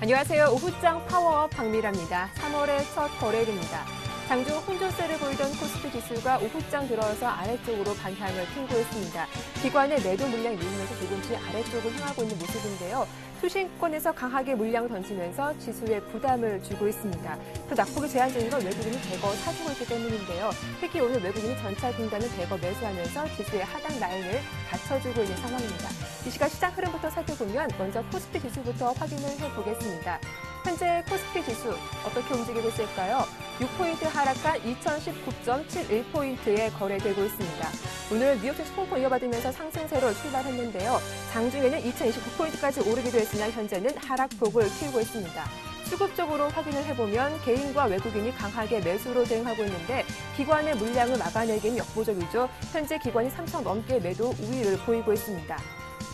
안녕하세요. 오후장 파워업 박미라입니다. 3월의 첫 거래일입니다. 장중 혼조세를 보이던 코스피 지수가 오후장 들어서 아래쪽으로 방향을 틀고 있습니다. 기관의 매도 물량이 밀리면서 조금씩 아래쪽으로 향하고 있는 모습인데요. 투신권에서 강하게 물량을 던지면서 지수에 부담을 주고 있습니다. 또 낙폭이 제한적인 건 외국인이 대거 사주고 있기 때문인데요. 특히 오늘 외국인이 전차 군단을 대거 매수하면서 지수의 하단 라인을 받쳐주고 있는 상황입니다. 이 시각 시장 흐름부터 살펴보면 먼저 코스피 지수부터 확인을 해보겠습니다. 현재 코스피 지수 어떻게 움직이고 있을까요? 6포인트 하락한 2019.71포인트에 거래되고 있습니다. 오늘 뉴욕 증시 폭풍 이어받으면서 상승세로 출발했는데요. 장중에는 2029포인트까지 오르기도 했으나 현재는 하락폭을 키우고 있습니다. 수급적으로 확인을 해보면 개인과 외국인이 강하게 매수로 대응하고 있는데 기관의 물량을 막아내기는 역부족이죠. 현재 기관이 3천 넘게 매도 우위를 보이고 있습니다.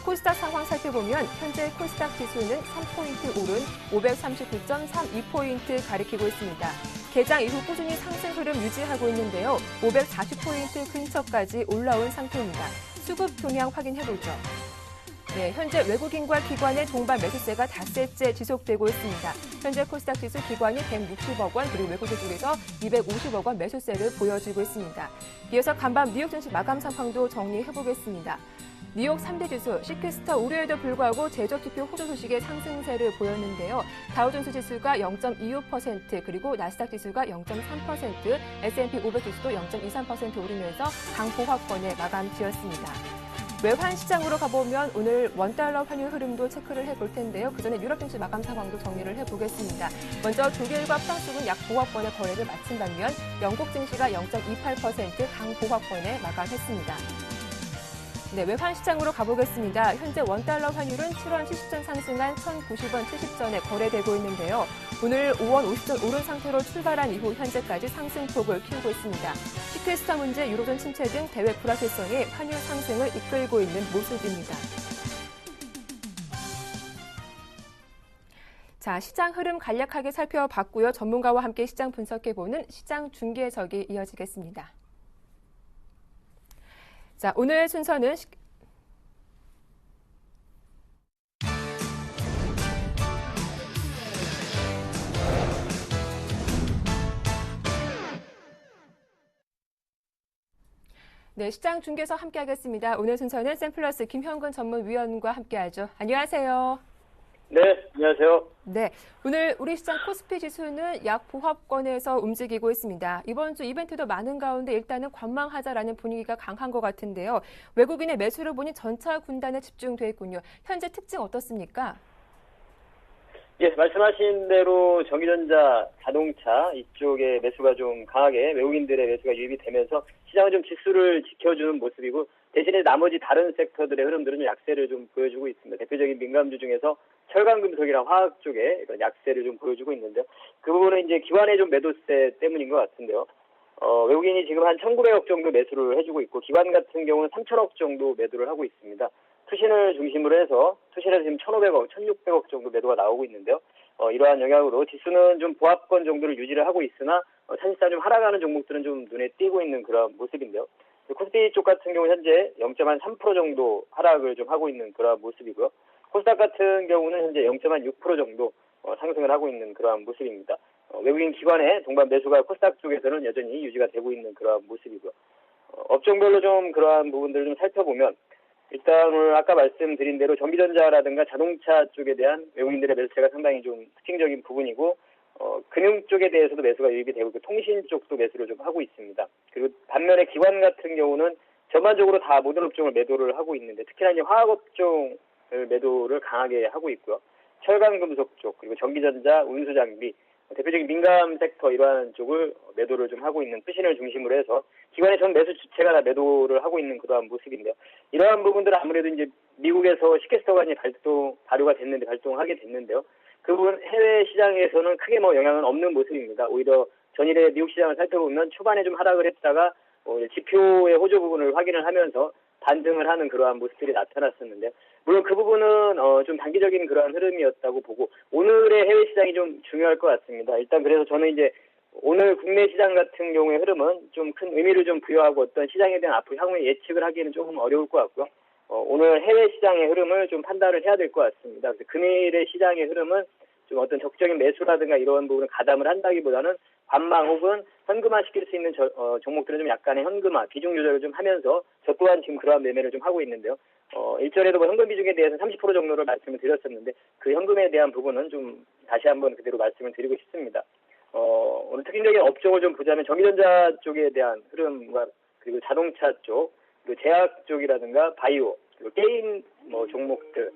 코스닥 상황 살펴보면 현재 코스닥 지수는 3포인트 오른 539.32포인트 가리키고 있습니다. 개장 이후 꾸준히 상승 흐름 유지하고 있는데요. 540포인트 근처까지 올라온 상태입니다. 수급 동향 확인해보죠. 네, 현재 외국인과 기관의 동반 매수세가 닷새째 지속되고 있습니다. 현재 코스닥 지수 기관이 160억 원, 그리고 외국인 쪽에서 250억 원 매수세를 보여주고 있습니다. 이어서 간밤 뉴욕 증시 마감 상황도 정리해보겠습니다. 뉴욕 3대 지수, 시크스터 우려에도 불구하고 제조투표 호조 소식에 상승세를 보였는데요. 다우존스 지수가 0.25%, 그리고 나스닥 지수가 0.3%, S&P 500 지수도 0.23% 오르면서 강보합권에 마감 지었습니다. 외환 시장으로 가보면 오늘 원달러 환율 흐름도 체크를 해볼 텐데요. 그 전에 유럽 증시 마감 상황도 정리를 해보겠습니다. 먼저 독일과 프랑스군 약 보합권의 거래를 마친 반면 영국 증시가 0.28% 강보합권에 마감했습니다. 네, 외환 시장으로 가보겠습니다. 현재 원달러 환율은 7원 70전 상승한 1,090원 70전에 거래되고 있는데요. 오늘 5원 50전 오른 상태로 출발한 이후 현재까지 상승폭을 키우고 있습니다. 시크스터 문제, 유로존 침체 등 대외 불확실성이 환율 상승을 이끌고 있는 모습입니다. 자, 시장 흐름 간략하게 살펴봤고요. 전문가와 함께 시장 분석해보는 시장 중계석이 이어지겠습니다. 자, 오늘 순서는 네, 시장 중계석 함께하겠습니다. 오늘 순서는 샘플러스 김현근 전문위원과 함께하죠. 안녕하세요. 네, 안녕하세요. 네, 오늘 우리 시장 코스피 지수는 약 보합권에서 움직이고 있습니다. 이번 주 이벤트도 많은 가운데 일단은 관망하자라는 분위기가 강한 것 같은데요. 외국인의 매수를 보니 전차 군단에 집중돼 있군요. 현재 특징 어떻습니까? 예, 말씀하신 대로 전기전자, 자동차 이쪽에 매수가 좀 강하게 외국인들의 매수가 유입이 되면서 시장은 좀 지수를 지켜주는 모습이고 대신에 나머지 다른 섹터들의 흐름들은 약세를 좀 보여주고 있습니다. 대표적인 민감주 중에서 철강금속이랑 화학 쪽에 약세를 좀 보여주고 있는데요. 그 부분은 이제 기관의 좀 매도세 때문인 것 같은데요. 외국인이 지금 한 1,900억 정도 매수를 해주고 있고 기관 같은 경우는 3,000억 정도 매도를 하고 있습니다. 투신을 중심으로 해서 투신에서 지금 1,500억, 1,600억 정도 매도가 나오고 있는데요. 이러한 영향으로 지수는 좀 보합권 정도를 유지를 하고 있으나 사실상 좀 하락하는 종목들은 좀 눈에 띄고 있는 그런 모습인데요. 코스피 쪽 같은 경우 현재 0.3% 정도 하락을 좀 하고 있는 그런 모습이고요. 코스닥 같은 경우는 현재 0.6% 정도 상승을 하고 있는 그러한 모습입니다. 외국인 기관의 동반 매수가 코스닥 쪽에서는 여전히 유지가 되고 있는 그러한 모습이고요. 업종별로 좀 그러한 부분들을 좀 살펴보면 일단 오늘 아까 말씀드린 대로 전기전자라든가 자동차 쪽에 대한 외국인들의 매수세가 상당히 좀 특징적인 부분이고 금융 쪽에 대해서도 매수가 유입이 되고 통신 쪽도 매수를 좀 하고 있습니다. 그리고 반면에 기관 같은 경우는 전반적으로 다 모든 업종을 매도를 하고 있는데 특히나 이제 화학업종을 매도를 강하게 하고 있고요. 철강금속 쪽 그리고 전기전자, 운수장비 대표적인 민감 섹터 이러한 쪽을 매도를 좀 하고 있는 투신을 중심으로 해서 기관의 전 매수 주체가 다 매도를 하고 있는 그러한 모습인데요. 이러한 부분들은 아무래도 이제 미국에서 시케스터관이 발효가 됐는데 발동하게 됐는데요. 그 부분 해외 시장에서는 크게 영향은 없는 모습입니다. 오히려 전일의 미국 시장을 살펴보면 초반에 좀 하락을 했다가 지표의 호조 부분을 확인을 하면서 반등을 하는 그러한 모습들이 나타났었는데 물론 그 부분은 좀 단기적인 그러한 흐름이었다고 보고 오늘의 해외 시장이 좀 중요할 것 같습니다. 일단 그래서 저는 이제 오늘 국내 시장 같은 경우의 흐름은 좀 큰 의미를 좀 부여하고 어떤 시장에 대한 앞으로 향후에 예측을 하기에는 조금 어려울 것 같고요. 오늘 해외 시장의 흐름을 좀 판단을 해야 될 것 같습니다. 그래서 금일의 시장의 흐름은 좀 어떤 적극적인 매수라든가 이런 부분을 가담을 한다기보다는 관망 혹은 현금화시킬 수 있는 종목들은 좀 약간의 현금화, 비중 조절을 좀 하면서 저 또한 지금 그러한 매매를 좀 하고 있는데요. 일전에도 뭐 현금 비중에 대해서 30% 정도를 말씀을 드렸었는데 그 현금에 대한 부분은 좀 다시 한번 그대로 말씀을 드리고 싶습니다. 오늘 특징적인 업종을 좀 보자면 전기전자 쪽에 대한 흐름과 그리고 자동차 쪽, 그리고 제약 쪽이라든가 바이오, 그리고 게임 종목들,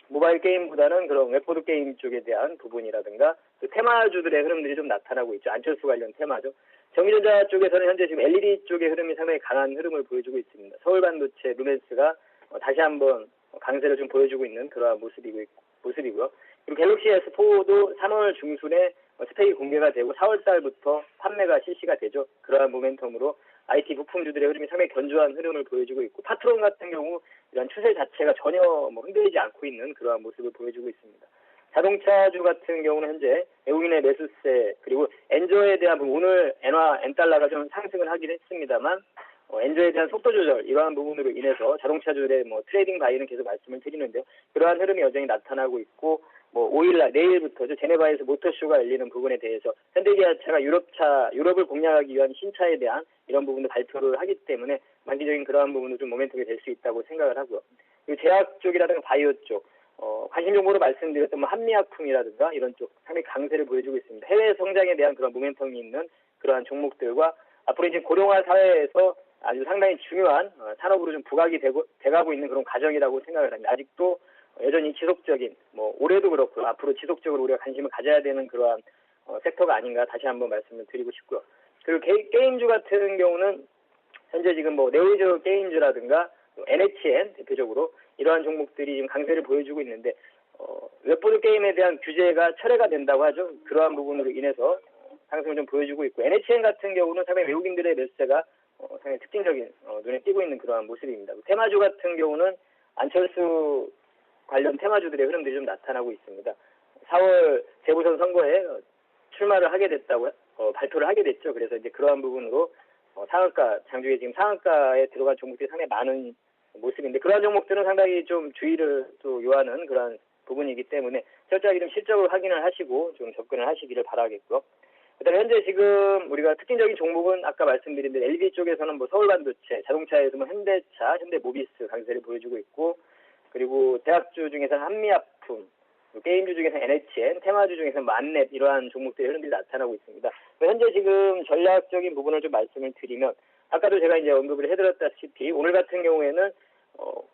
모바일 게임보다는 그런 웹보드 게임 쪽에 대한 부분이라든가 또 테마주들의 흐름들이 좀 나타나고 있죠. 안철수 관련 테마죠. 전기전자 쪽에서는 현재 지금 LED 쪽의 흐름이 상당히 강한 흐름을 보여주고 있습니다. 서울반도체 루멘스가 다시 한번 강세를 좀 보여주고 있는 그러한 모습이고요. 그리고 갤럭시 S4도 3월 중순에 스펙이 공개가 되고 4월 달부터 판매가 실시가 되죠. 그러한 모멘텀으로 IT 부품주들의 흐름이 상당히 견조한 흐름을 보여주고 있고 파트론 같은 경우 이런 추세 자체가 전혀 흔들리지 않고 있는 그러한 모습을 보여주고 있습니다. 자동차주 같은 경우는 현재 외국인의 매수세 그리고 엔저에 대한 부분 오늘 엔달러가 좀 상승을 하긴 했습니다만 엔저에 대한 속도 조절 이러한 부분으로 인해서 자동차주들의 트레이딩 바이는 계속 말씀을 드리는데요. 그러한 흐름이 여전히 나타나고 있고 5일날 내일부터죠. 제네바에서 모터쇼가 열리는 부분에 대해서 현대기아차가 유럽을 공략하기 위한 신차에 대한 이런 부분도 발표를 하기 때문에 만기적인 그러한 부분도 좀 모멘텀이 될 수 있다고 생각을 하고요. 그리고 제약 쪽이라든가 바이오 쪽 관심 정보로 말씀드렸던 한미약품이라든가 이런 쪽 상당히 강세를 보여주고 있습니다. 해외 성장에 대한 그런 모멘텀이 있는 그러한 종목들과 앞으로 이제 고령화 사회에서 아주 상당히 중요한 산업으로 좀 부각이 돼가고 있는 그런 과정이라고 생각을 합니다. 아직도 여전히 지속적인 올해도 그렇고 앞으로 지속적으로 우리가 관심을 가져야 되는 그러한 섹터가 아닌가 다시 한번 말씀을 드리고 싶고요. 그리고 게임주 같은 경우는 현재 지금 네오이즈 게임즈라든가 NHN 대표적으로 이러한 종목들이 지금 강세를 보여주고 있는데 웹보드 게임에 대한 규제가 철회가 된다고 하죠. 그러한 부분으로 인해서 상승을 좀 보여주고 있고 NHN 같은 경우는 상당히 외국인들의 매수세가 상당히 특징적인 눈에 띄고 있는 그러한 모습입니다. 테마주 같은 경우는 안철수 관련 테마주들의 흐름들이 좀 나타나고 있습니다. 4월 재보선 선거에 출마를 하게 됐다고 발표를 하게 됐죠. 그래서 이제 그러한 부분으로 상한가 장중에 지금 상한가에 들어간 종목들이 상당히 많은 모습인데 그러한 종목들은 상당히 좀 주의를 또 요하는 그러한 부분이기 때문에 철저하게 좀 실적을 확인을 하시고 좀 접근을 하시기를 바라겠고요. 그다음에 현재 지금 우리가 특징적인 종목은 아까 말씀드린 대로 LG 쪽에서는 서울반도체, 자동차에서 현대차, 현대모비스 강세를 보여주고 있고 그리고 대학주 중에서는 한미약품, 게임주 중에서는 NHN, 테마주 중에서는 만넷 이러한 종목들의 흐름들이 나타나고 있습니다. 현재 지금 전략적인 부분을 좀 말씀을 드리면 아까도 제가 이제 언급을 해드렸다시피 오늘 같은 경우에는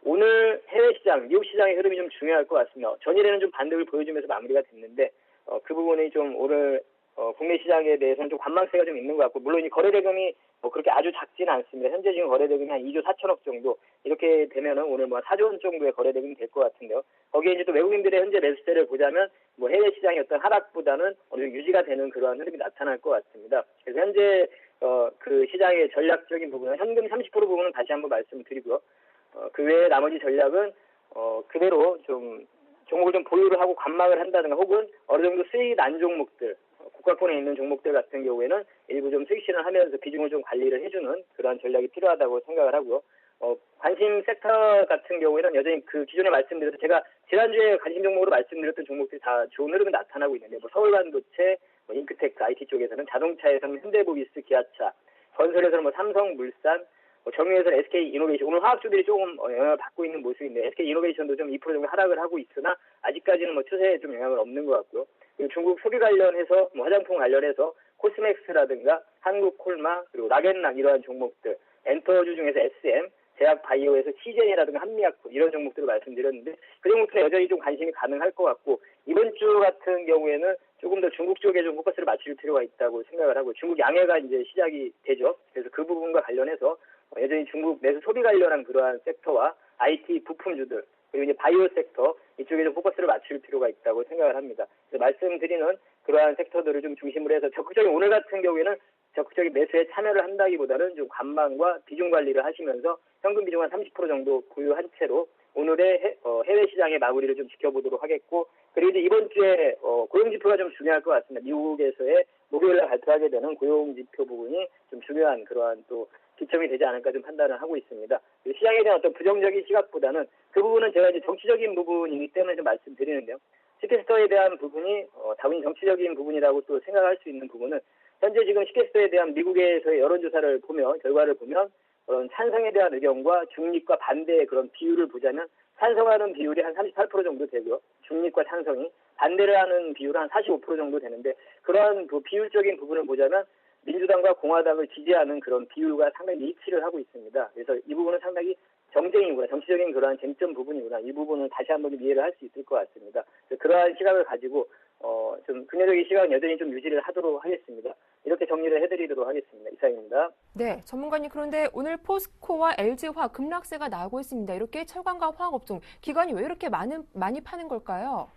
오늘 해외 시장, 미국 시장의 흐름이 좀 중요할 것 같습니다. 전일에는 좀 반등을 보여주면서 마무리가 됐는데 그 부분이 좀 오늘 국내 시장에 대해서는 좀 관망세가 좀 있는 것 같고 물론 이 거래대금이 그렇게 아주 작지는 않습니다. 현재 지금 거래대금이 한 2조 4천억 정도 이렇게 되면은 오늘 4조 원 정도의 거래대금이 될 것 같은데요. 거기에 이제 또 외국인들의 현재 매수세를 보자면 해외 시장의 어떤 하락보다는 어느 정도 유지가 되는 그러한 흐름이 나타날 것 같습니다. 그래서 현재 그 시장의 전략적인 부분은 현금 30% 부분은 다시 한번 말씀을 드리고요. 그 외에 나머지 전략은 그대로 좀 종목을 좀 보유를 하고 관망을 한다든가 혹은 어느 정도 수익이 난 종목들 국가권에 있는 종목들 같은 경우에는 일부 좀 수익 실현하면서 비중을 좀 관리를 해주는 그러한 전략이 필요하다고 생각을 하고요. 관심 섹터 같은 경우에는 여전히 그 기존에 말씀드렸던 제가 지난주에 관심 종목으로 말씀드렸던 종목들이 다 좋은 흐름이 나타나고 있는데 서울반도체, 잉크테크, IT 쪽에서는 자동차에서는 현대모비스, 기아차, 건설에서는 삼성물산, 정유에서는 SK이노베이션, 오늘 화학주들이 조금 영향을 받고 있는 모습인데 SK이노베이션도 좀 2% 정도 하락을 하고 있으나 아직까지는 추세에 좀 영향은 없는 것 같고요. 그리고 중국 소비 관련해서 화장품 관련해서 코스맥스라든가 한국콜마 그리고 락앤락 이러한 종목들, 엔터주 중에서 SM, 제약 바이오에서 시젠이라든가 한미약품 이런 종목들을 말씀드렸는데 그 종목들은 여전히 좀 관심이 가능할 것 같고 이번 주 같은 경우에는 조금 더 중국 쪽에 좀 포커스를 맞출 필요가 있다고 생각을 하고 중국 양해가 이제 시작이 되죠. 그래서 그 부분과 관련해서 여전히 중국 내수 소비 관련한 그러한 섹터와 IT 부품주들 그리고 이제 바이오 섹터 이쪽에 좀 포커스를 맞출 필요가 있다고 생각을 합니다. 그래서 말씀드리는 그러한 섹터들을 좀 중심으로 해서 적극적인 오늘 같은 경우에는 적극적인 매수에 참여를 한다기보다는 좀 관망과 비중 관리를 하시면서 현금 비중 한 30% 정도 보유한 채로 오늘의 해외 시장의 마무리를 좀 지켜보도록 하겠고 그리고 이제 이번 주에 고용지표가 좀 중요할 것 같습니다. 미국에서의 목요일날 발표하게 되는 고용지표 부분이 좀 중요한 그러한 또 기점이 되지 않을까 좀 판단을 하고 있습니다. 시장에 대한 어떤 부정적인 시각보다는 그 부분은 제가 이제 정치적인 부분이기 때문에 좀 말씀드리는데요. 시퀘스터에 대한 부분이 다분히 정치적인 부분이라고 또 생각할 수 있는 부분은 현재 지금 시퀘스터에 대한 미국에서의 여론조사를 보면 결과를 보면 그런 찬성에 대한 의견과 중립과 반대의 그런 비율을 보자면 찬성하는 비율이 한 38% 정도 되고요. 중립과 찬성이 반대를 하는 비율은 한 45% 정도 되는데 그러한 그 비율적인 부분을 보자면 민주당과 공화당을 지지하는 그런 비율과 상당히 일치를 하고 있습니다. 그래서 이 부분은 상당히 정쟁이구나, 정치적인 그러한 쟁점 부분이구나, 이 부분을 다시 한번 이해를 할 수 있을 것 같습니다. 그러한 시각을 가지고 좀 근대적인 시각은 여전히 좀 유지를 하도록 하겠습니다. 이렇게 정리를 해드리도록 하겠습니다. 이상입니다. 네, 전문가님 그런데 오늘 포스코와 LG화학 급락세가 나오고 있습니다. 이렇게 철강과 화학업종 기관이 왜 이렇게 많이 파는 걸까요?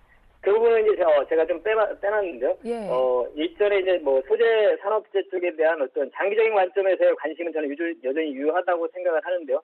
그 부분은 이제 제가 좀 빼놨는데요. 예. 일전에 이제 뭐 소재 산업재 쪽에 대한 어떤 장기적인 관점에서의 관심은 저는 여전히 유효하다고 생각을 하는데요.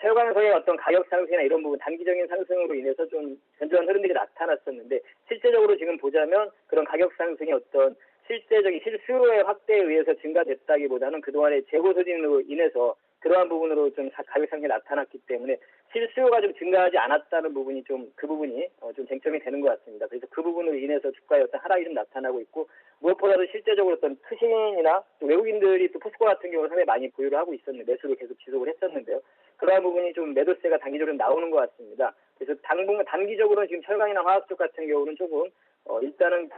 철강석의 어떤 가격 상승이나 이런 부분 단기적인 상승으로 인해서 좀 견조한 흐름들이 나타났었는데 실제적으로 지금 보자면 그런 가격 상승이 어떤 실제적인 실수요의 확대에 의해서 증가됐다기보다는 그동안의 재고 소진으로 인해서 그러한 부분으로 좀 가격 상승이 나타났기 때문에 실수요가 좀 증가하지 않았다는 부분이 좀 그 부분이 좀 쟁점이 되는 것 같습니다. 그래서 그 부분으로 인해서 주가의 어떤 하락이 좀 나타나고 있고 무엇보다도 실제적으로 어떤 투신이나 또 외국인들이 또 포스코 같은 경우는 상당히 많이 보유를 하고 있었는데 매수를 계속 지속을 했었는데요. 그러한 부분이 좀 매도세가 단기적으로 나오는 것 같습니다. 그래서 단기적으로는 지금 철강이나 화학 쪽 같은 경우는 조금 일단은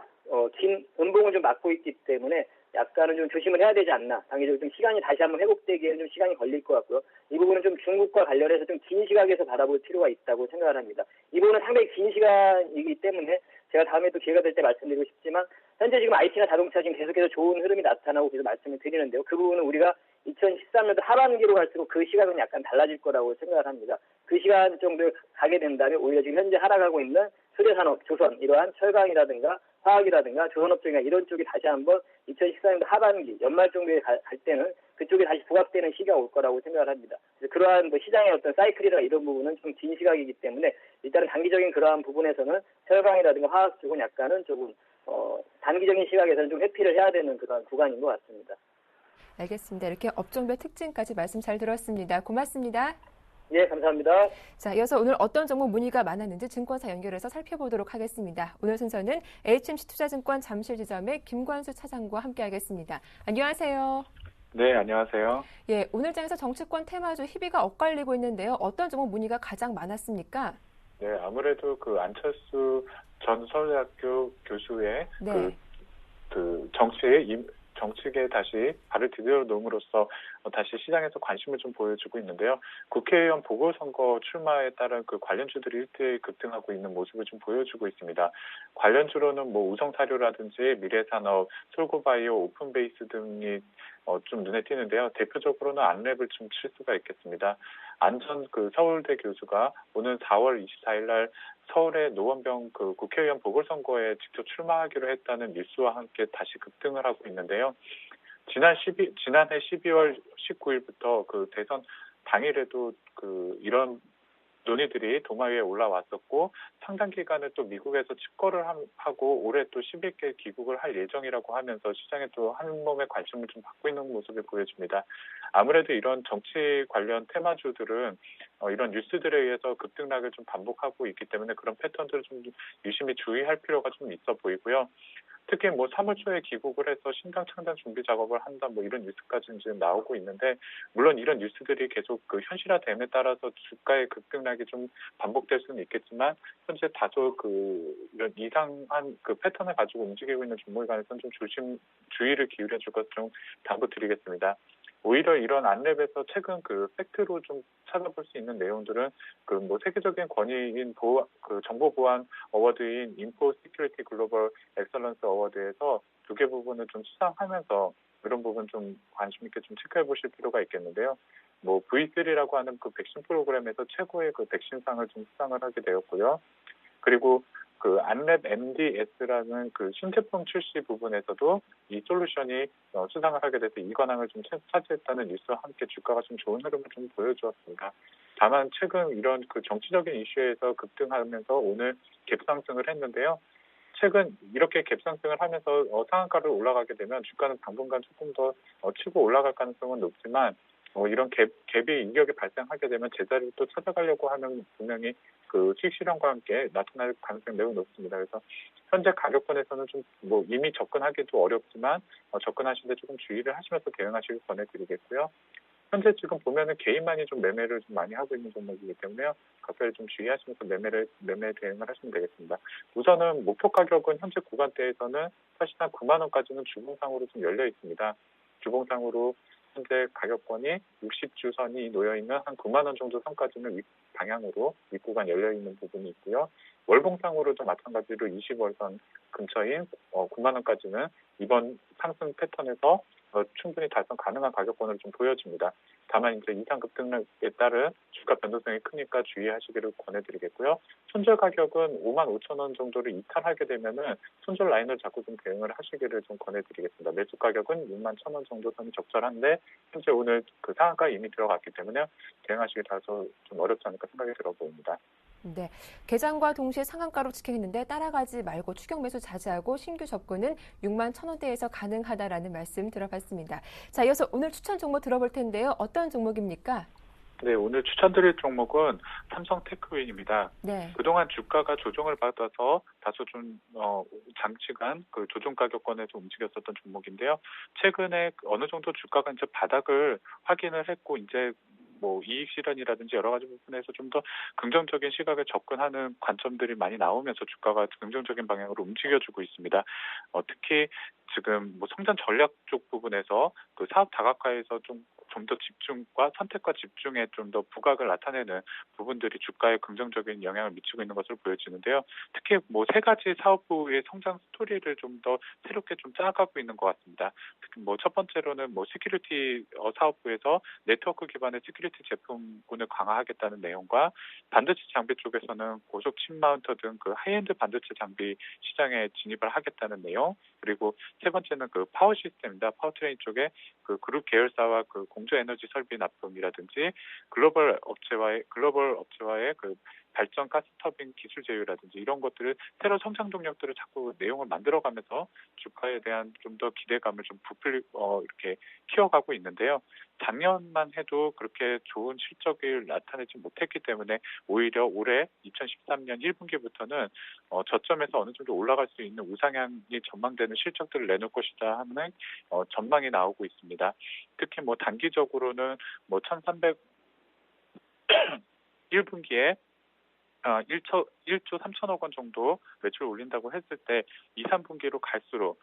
긴 음봉을 좀 막고 있기 때문에 약간은 좀 조심을 해야 되지 않나. 단기적으로 좀 시간이 다시 한번 회복되기에는 좀 시간이 걸릴 것 같고요. 이 부분은 좀 중국과 관련해서 좀 긴 시각에서 바라볼 필요가 있다고 생각을 합니다. 이 부분은 상당히 긴 시간이기 때문에 제가 다음에 또 기회가 될 때 말씀드리고 싶지만 현재 지금 IT나 자동차 지금 계속해서 좋은 흐름이 나타나고 계속 말씀을 드리는데요. 그 부분은 우리가 2013년도 하반기로 갈수록 그 시각은 약간 달라질 거라고 생각을 합니다. 그 시간 정도 가게 된다면 오히려 지금 현재 하락하고 있는 소재산업, 조선, 이러한 철강이라든가 화학이라든가 조선업종이나 이런 쪽이 다시 한번 2014년도 하반기, 연말 정도에 갈 때는 그쪽에 다시 부각되는 시기가 올 거라고 생각을 합니다. 그래서 그러한 뭐 시장의 어떤 사이클이나 이런 부분은 좀 긴 시각이기 때문에 일단은 단기적인 그러한 부분에서는 철강이라든가 화학 쪽은 약간은 조금 단기적인 시각에서는 좀 회피를 해야 되는 그런 구간인 것 같습니다. 알겠습니다. 이렇게 업종별 특징까지 말씀 잘 들었습니다. 고맙습니다. 예, 감사합니다. 자, 이어서 오늘 어떤 종목 문의가 많았는지 증권사 연결해서 살펴보도록 하겠습니다. 오늘 순서는 HMC 투자증권 잠실지점의 김관수 차장과 함께하겠습니다. 안녕하세요. 네, 안녕하세요. 예, 오늘 장에서 정치권 테마주 희비가 엇갈리고 있는데요. 어떤 종목 문의가 가장 많았습니까? 네, 아무래도 그 안철수 전 서울대학교 교수의 네. 정치계에 다시 발을 디디어 놓음으로써 다시 시장에서 관심을 좀 보여주고 있는데요. 국회의원 보궐선거 출마에 따른 그 관련주들이 일대일 급등하고 있는 모습을 좀 보여주고 있습니다. 관련주로는 뭐 우성사료라든지 미래산업, 솔고바이오, 오픈베이스 등이 좀 눈에 띄는데요. 대표적으로는 안랩을 좀 칠 수가 있겠습니다. 안전 그 서울대 교수가 오는 4월 24일 날 서울의 노원병 그 국회의원 보궐선거에 직접 출마하기로 했다는 뉴스와 함께 다시 급등을 하고 있는데요. 지난해 12월 19일부터 그 대선 당일에도 이런 논의들이 도마 위에 올라왔었고 상당 기간을 또 미국에서 집거를 하고 올해 또 11개 귀국을 할 예정이라고 하면서 시장에 또 한몸에 관심을 좀 받고 있는 모습을 보여줍니다. 아무래도 이런 정치 관련 테마주들은 이런 뉴스들에 의해서 급등락을 좀 반복하고 있기 때문에 그런 패턴들을 좀 유심히 주의할 필요가 좀 있어 보이고요. 특히 뭐 3월 초에 귀국을 해서 신당 창당 준비 작업을 한다 뭐 이런 뉴스까지는 지금 나오고 있는데 물론 이런 뉴스들이 계속 그 현실화됨에 따라서 주가의 급등락이 좀 반복될 수는 있겠지만 현재 다소 이런 이상한 그 패턴을 가지고 움직이고 있는 종목에 관해서는 좀 주의를 기울여 줄 것을 좀 당부드리겠습니다. 오히려 이런 안랩에서 최근 그 팩트로 좀 찾아볼 수 있는 내용들은 뭐 세계적인 권위인 정보 보안 어워드인 인포 시큐리티 글로벌 엑설런스 어워드에서 두 개 부분을 좀 수상하면서 그런 부분 좀 관심 있게 좀 체크해 보실 필요가 있겠는데요. 뭐 V3라고 하는 그 백신 프로그램에서 최고의 그 백신상을 좀 수상을 하게 되었고요. 그리고 안랩 MDS라는 그 신제품 출시 부분에서도 이 솔루션이 수상을 하게 돼서 이 관왕을 좀 차지했다는 뉴스와 함께 주가가 좀 좋은 흐름을 좀 보여주었습니다. 다만 최근 이런 그 정치적인 이슈에서 급등하면서 오늘 갭상승을 했는데요. 최근 이렇게 갭상승을 하면서 상한가를 올라가게 되면 주가는 당분간 조금 더 치고 올라갈 가능성은 높지만 이런 갭이 인격이 발생하게 되면 제자리를 또 찾아가려고 하면 분명히 그 수익 실현과 함께 나타날 가능성이 매우 높습니다. 그래서 현재 가격권에서는 좀 이미 접근하기도 어렵지만 접근하시는데 조금 주의를 하시면서 대응하시길 권해드리겠고요. 현재 지금 보면은 개인만이 좀 매매를 좀 많이 하고 있는 종목이기 때문에요. 각별히 좀 주의하시면서 매매 대응을 하시면 되겠습니다. 우선은 목표 가격은 현재 구간대에서는 사실상 9만 원까지는 주봉상으로 좀 열려 있습니다. 주봉상으로 현재 가격권이 60주선이 놓여 있는 한 9만 원 정도 선까지는 방향으로 윗구간 열려 있는 부분이 있고요. 월봉상으로도 마찬가지로 20월선 근처인 9만 원까지는 이번 상승 패턴에서 충분히 달성 가능한 가격권을 좀 보여줍니다. 다만 이제 이상 급등에 따른 주가 변동성이 크니까 주의하시기를 권해드리겠고요. 손절 가격은 5만 5천 원 정도를 이탈하게 되면은 손절 라인을 잡고 좀 대응을 하시기를 좀 권해드리겠습니다. 매수 가격은 6만 1천 원 정도 선이 적절한데 현재 오늘 그 상한가 이미 들어갔기 때문에 대응하시기 다소 좀 어렵지 않을까 생각이 들어 보입니다. 네, 개장과 동시에 상한가로 직행했는데 따라가지 말고 추격 매수 자제하고 신규 접근은 6만 1천 원대에서 가능하다라는 말씀 들어봤습니다. 자, 이어서 오늘 추천 종목 들어볼 텐데요. 어떤 종목입니까? 네, 오늘 추천드릴 종목은 삼성테크윈입니다. 네. 그동안 주가가 조정을 받아서 다소 좀 장시간 그 조정 가격권에서 움직였었던 종목인데요. 최근에 어느 정도 주가가 이제 바닥을 확인을 했고 이제 이익 실현이라든지 여러 가지 부분에서 좀 더 긍정적인 시각에 접근하는 관점들이 많이 나오면서 주가가 긍정적인 방향으로 움직여주고 있습니다. 특히 지금 성장 전략 쪽 부분에서 그 사업 다각화에서 좀 더 집중과 선택과 집중에 좀 더 부각을 나타내는 부분들이 주가에 긍정적인 영향을 미치고 있는 것으로 보여지는데요. 특히 세 가지 사업부의 성장 스토리를 좀 더 새롭게 좀 짜가고 있는 것 같습니다. 특히 첫 번째로는 시큐리티 사업부에서 네트워크 기반의 시큐리티 제품군을 강화하겠다는 내용과 반도체 장비 쪽에서는 고속 칩 마운터 등 그 하이엔드 반도체 장비 시장에 진입을 하겠다는 내용, 그리고 세 번째는 그 파워 시스템입니다. 파워트레인 쪽에 그 그룹 계열사와 그 공조 에너지 설비 납품이라든지 글로벌 업체와의 그 발전 가스 터빈 기술 제휴라든지 이런 것들을 새로운 성장 동력들을 자꾸 내용을 만들어가면서 주가에 대한 좀 더 기대감을 좀 이렇게 키워가고 있는데요. 작년만 해도 그렇게 좋은 실적을 나타내지 못했기 때문에 오히려 올해 2013년 1분기부터는 저점에서 어느 정도 올라갈 수 있는 우상향이 전망되는 실적들을 내놓을 것이다 하는 전망이 나오고 있습니다. 특히 단기적으로는 1,300 1분기에 1조 3천억 원 정도 매출을 올린다고 했을 때 2, 3분기로 갈수록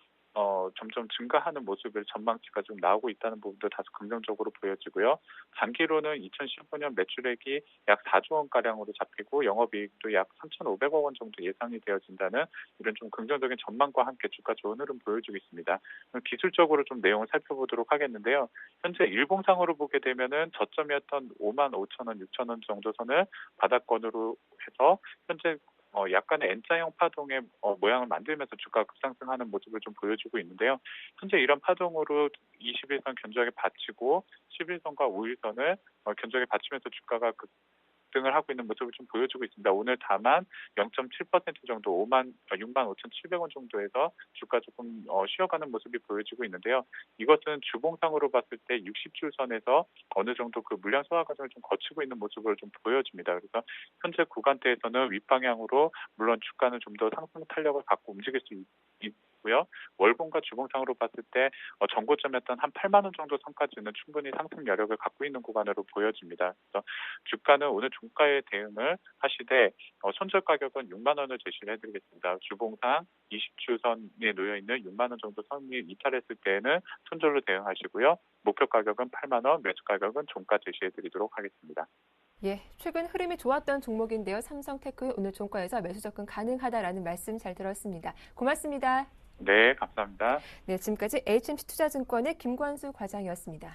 점점 증가하는 모습을 전망치가 좀 나오고 있다는 부분도 다소 긍정적으로 보여지고요. 단기로는 2015년 매출액이 약 4조 원가량으로 잡히고 영업이익도 약 3,500억 원 정도 예상이 되어진다는 이런 좀 긍정적인 전망과 함께 주가 좋은 흐름 보여주고 있습니다. 기술적으로 좀 내용을 살펴보도록 하겠는데요. 현재 일봉상으로 보게 되면은 저점이었던 5만 5천 원, 6천 원 정도 선을 바닥권으로 해서 현재 약간의 N자형 파동의 모양을 만들면서 주가가 급상승하는 모습을 좀 보여주고 있는데요. 현재 이런 파동으로 21선 견조하게 받치고 11선과 5일선을 견조하게 받치면서 주가가 급등을 하고 있는 모습을 좀 보여주고 있습니다. 오늘 다만 0.7% 정도 6만 5,700원 정도에서 주가 조금 쉬어가는 모습이 보여지고 있는데요. 이것은 주봉상으로 봤을 때 60줄선에서 어느 정도 그 물량 소화 과정을 좀 거치고 있는 모습을 좀 보여줍니다. 그래서 현재 구간대에서는 윗방향으로 물론 주가는 좀 더 상승 탄력을 갖고 움직일 수 있고요. 월봉과 주봉상으로 봤을 때 전고점이었던 한 8만 원 정도 선까지는 충분히 상승 여력을 갖고 있는 구간으로 보여집니다. 그래서 주가는 오늘 종가에 대응을 하시되 손절 가격은 6만 원을 제시를 해드리겠습니다. 주봉상 20주선에 놓여 있는 6만 원 정도 선이 이탈했을 때에는 손절로 대응하시고요. 목표 가격은 8만 원, 매수 가격은 종가 제시해드리도록 하겠습니다. 예, 최근 흐름이 좋았던 종목인데요. 삼성테크 오늘 종가에서 매수 접근 가능하다라는 말씀 잘 들었습니다. 고맙습니다. 네, 감사합니다. 네, 지금까지 HMC 투자증권의 김관수 과장이었습니다.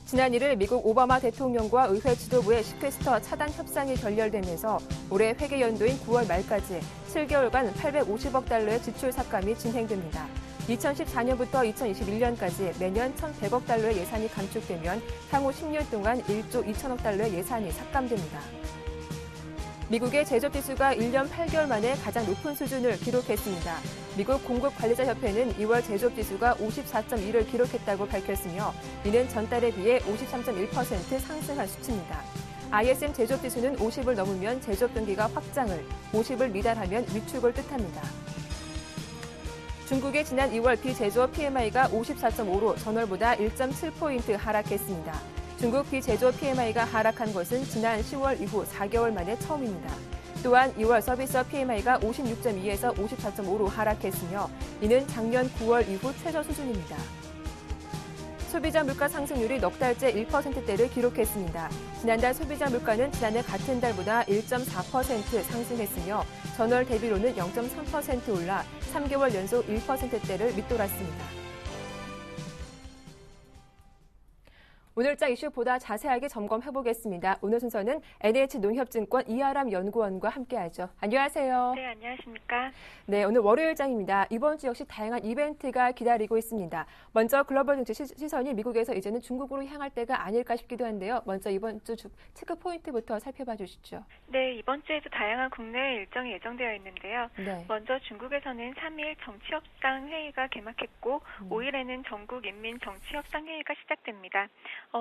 지난 1일 미국 오바마 대통령과 의회 지도부의 시퀘스터 차단 협상이 결렬되면서 올해 회계 연도인 9월 말까지 7개월간 850억 달러의 지출 삭감이 진행됩니다. 2014년부터 2021년까지 매년 1,100억 달러의 예산이 감축되면 향후 10년 동안 1조 2천억 달러의 예산이 삭감됩니다. 미국의 제조업 지수가 1년 8개월 만에 가장 높은 수준을 기록했습니다. 미국 공급관리자협회는 2월 제조업 지수가 54.2를 기록했다고 밝혔으며 이는 전달에 비해 53.1% 상승한 수치입니다. ISM 제조업 지수는 50을 넘으면 제조업 경기가 확장을, 50을 미달하면 위축을 뜻합니다. 중국의 지난 2월 비제조업 PMI가 54.5로 전월보다 1.7포인트 하락했습니다. 중국 비제조업 PMI가 하락한 것은 지난 10월 이후 4개월 만에 처음입니다. 또한 2월 서비스업 PMI가 56.2에서 54.5로 하락했으며 이는 작년 9월 이후 최저 수준입니다. 소비자 물가 상승률이 넉 달째 1%대를 기록했습니다. 지난달 소비자 물가는 지난해 같은 달보다 1.4% 상승했으며 전월 대비로는 0.3% 올라 3개월 연속 1%대를 밑돌았습니다. 오늘자 이슈 보다 자세하게 점검해보겠습니다. 오늘 순서는 NH농협증권 이하람 연구원과 함께하죠. 안녕하세요. 네, 안녕하십니까. 네, 오늘 월요일장입니다. 이번 주 역시 다양한 이벤트가 기다리고 있습니다. 먼저 글로벌 정치 시선이 미국에서 이제는 중국으로 향할 때가 아닐까 싶기도 한데요. 먼저 이번 주 체크 포인트부터 살펴봐 주시죠. 네, 이번 주에도 다양한 국내 일정이 예정되어 있는데요. 네. 먼저 중국에서는 3일 정치협상회의가 개막했고 5일에는 전국인민정치협상회의가 시작됩니다.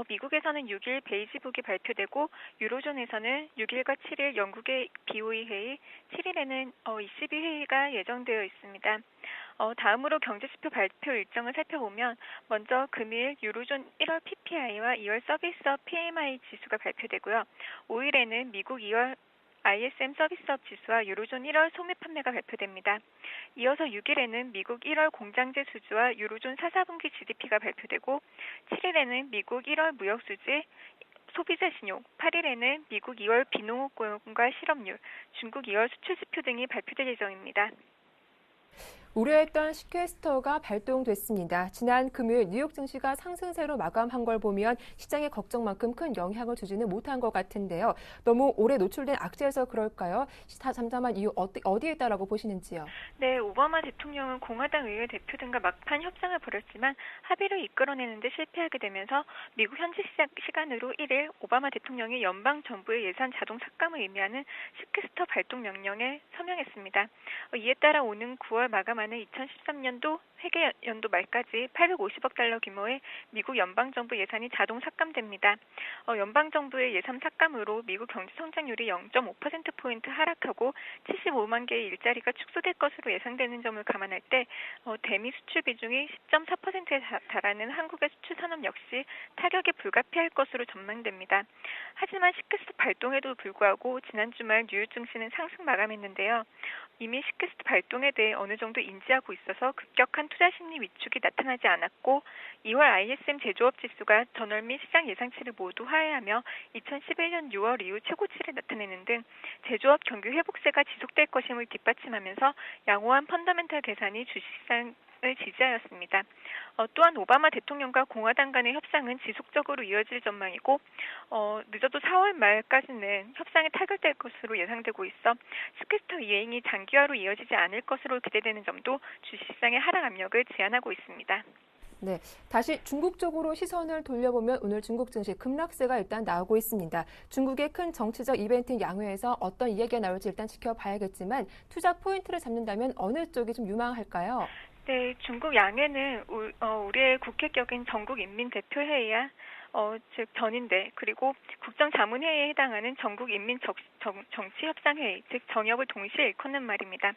미국에서는 6일 베이지북이 발표되고 유로존에서는 6일과 7일 영국의 BOE 회의, 7일에는 ECB 회의가 예정되어 있습니다. 다음으로 경제지표 발표 일정을 살펴보면 먼저 금일 유로존 1월 PPI와 2월 서비스업 PMI 지수가 발표되고요. 5일에는 미국 2월 ISM 서비스업 지수와 유로존 1월 소매 판매가 발표됩니다. 이어서 6일에는 미국 1월 공장재 수주와 유로존 4분기 GDP가 발표되고 7일에는 미국 1월 무역 수지, 소비자 신용, 8일에는 미국 2월 비농업 고용과 실업률, 중국 2월 수출 지표 등이 발표될 예정입니다. 우려했던 시퀘스터가 발동됐습니다. 지난 금요일 뉴욕 증시가 상승세로 마감한 걸 보면 시장의 걱정만큼 큰 영향을 주지는 못한 것 같은데요. 너무 오래 노출된 악재에서 그럴까요? 시타 잠잠한 이유 어디에 있다라고 보시는지요? 네, 오바마 대통령은 공화당 의회 대표 등과 막판 협상을 벌였지만 합의를 이끌어내는데 실패하게 되면서 미국 현지 시간으로 1일 오바마 대통령이 연방 정부의 예산 자동 삭감을 의미하는 시퀘스터 발동 명령에 서명했습니다. 이에 따라 오는 9월 마감하는 2013년도 회계 연도 말까지 850억 달러 규모의 미국 연방정부 예산이 자동 삭감됩니다. 연방정부의 예산 삭감으로 미국 경제 성장률이 0.5%포인트 하락하고 75만 개의 일자리가 축소될 것으로 예상되는 점을 감안할 때 대미 수출 비중이 10.4%에 달하는 한국의 수출 산업 역시 타격에 불가피할 것으로 전망됩니다. 하지만 시퀘스터 발동에도 불구하고 지난 주말 뉴욕 증시는 상승 마감했는데요. 이미 시퀘스터 발동에 대해 어느 정도 인지하고 있어서 급격한 투자 심리 위축이 나타나지 않았고 2월 ISM 제조업 지수가 전월 및 시장 예상치를 모두 하회하며 2011년 6월 이후 최고치를 나타내는 등 제조업 경기 회복세가 지속될 것임을 뒷받침하면서 양호한 펀더멘털 계산이 주식시장 을 지지하였습니다. 또한 오바마 대통령과 공화당 간의 협상은 지속적으로 이어질 전망이고 늦어도 4월 말까지는 협상이 타결될 것으로 예상되고 있어 시퀘스터 이행이 장기화로 이어지지 않을 것으로 기대되는 점도 주식시장의 하락 압력을 제한하고 있습니다. 네, 다시 중국 쪽으로 시선을 돌려보면 오늘 중국 증시 급락세가 일단 나오고 있습니다. 중국의 큰 정치적 이벤트 양회에서 어떤 이야기가 나올지 일단 지켜봐야겠지만 투자 포인트를 잡는다면 어느 쪽이 좀 유망할까요? 네, 중국 양회는 우리의 국회격인 전국인민대표회의야 즉 전인대 그리고 국정자문회의에 해당하는 전국인민정치협상회의 즉 정협을 동시에 일컫는 말입니다.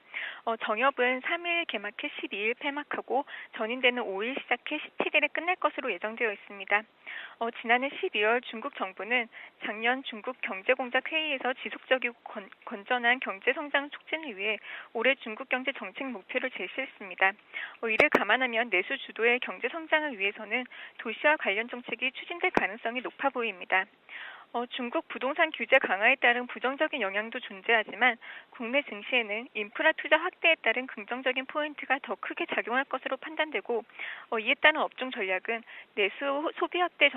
정협은 3일 개막해 12일 폐막하고 전인대는 5일 시작해 17일에 끝날 것으로 예정되어 있습니다. 지난해 12월 중국 정부는 작년 중국 경제공작 회의에서 지속적이고 건전한 경제성장 촉진을 위해 올해 중국 경제 정책 목표를 제시했습니다. 이를 감안하면 내수 주도의 경제성장을 위해서는 도시화 관련 정책이 추진될 가능성이 높아 보입니다. 중국 부동산 규제 강화에 따른 부정적인 영향도 존재하지만 국내 증시에는 인프라 투자 확대에 따른 긍정적인 포인트가 더 크게 작용할 것으로 판단되고 이에 따른 업종 전략은 내수 소비 확대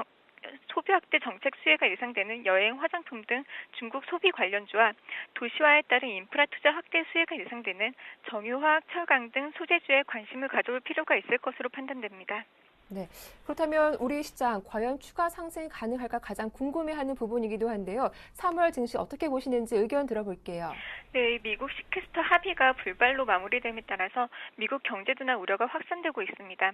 정책 수혜가 예상되는 여행, 화장품 등 중국 소비 관련주와 도시화에 따른 인프라 투자 확대 수혜가 예상되는 정유화학, 철강 등 소재주에 관심을 가져올 필요가 있을 것으로 판단됩니다. 네. 그렇다면 우리 시장 과연 추가 상승이 가능할까 가장 궁금해하는 부분이기도 한데요. 3월 증시 어떻게 보시는지 의견 들어볼게요. 네, 미국 시캐스터 합의가 불발로 마무리됨에 따라서 미국 경제 둔화 우려가 확산되고 있습니다.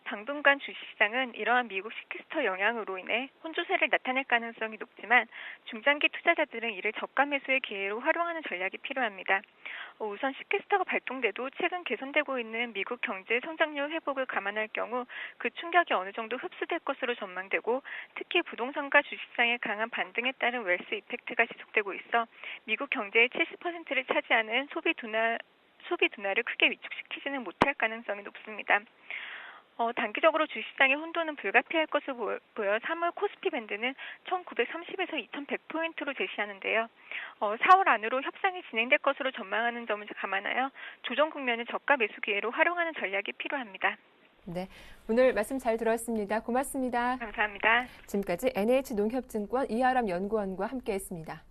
당분간 주식시장은 이러한 미국 시캐스터 영향으로 인해 혼조세를 나타낼 가능성이 높지만 중장기 투자자들은 이를 저가 매수의 기회로 활용하는 전략이 필요합니다. 우선 시캐스터가 발동돼도 최근 개선되고 있는 미국 경제 성장률 회복을 감안할 경우 그 충격이 어느 정도 흡수될 것으로 전망되고 특히 부동산과 주식시장의 강한 반등에 따른 웰스 이펙트가 지속되고 있어 미국 경제의 70%를 차지하는 소비 둔화를 크게 위축시키지는 못할 가능성이 높습니다. 단기적으로 주식시장의 혼돈은 불가피할 것으로 보여 3월 코스피 밴드는 1930에서 2100포인트로 제시하는데요. 4월 안으로 협상이 진행될 것으로 전망하는 점을 감안하여 조정 국면을 저가 매수 기회로 활용하는 전략이 필요합니다. 네, 오늘 말씀 잘 들었습니다. 고맙습니다. 감사합니다. 지금까지 NH농협증권 이하람 연구원과 함께했습니다.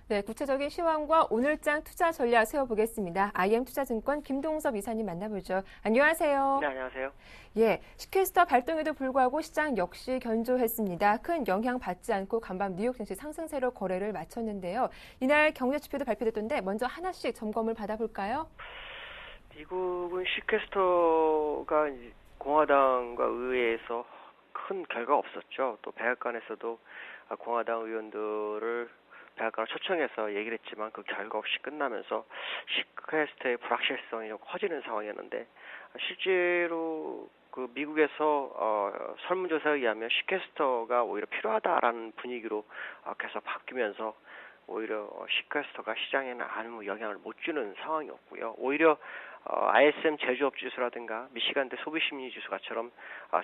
네, 구체적인 시황과 오늘장 투자 전략 세워보겠습니다. IM투자증권 김동섭 이사님 만나보죠. 안녕하세요. 네, 안녕하세요. 예, 시캐스터 발동에도 불구하고 시장 역시 견조했습니다. 큰 영향 받지 않고 간밤 뉴욕 증시 상승세로 거래를 마쳤는데요. 이날 경제 지표도 발표됐던데 먼저 하나씩 점검을 받아볼까요? 미국은 시캐스터가 공화당과 의회에서 큰 결과가 없었죠. 또 백악관에서도 공화당 의원들을 백악관을 초청해서 얘기를 했지만 그 결과 없이 끝나면서 시캐스터의 불확실성이 좀 커지는 상황이었는데 실제로 그 미국에서 설문조사에 의하면 시캐스터가 오히려 필요하다라는 분위기로 계속 바뀌면서 오히려 시캐스터가 시장에는 아무 영향을 못 주는 상황이었고요. 오히려 ISM 제조업 지수라든가 미시간대 소비심리 지수가처럼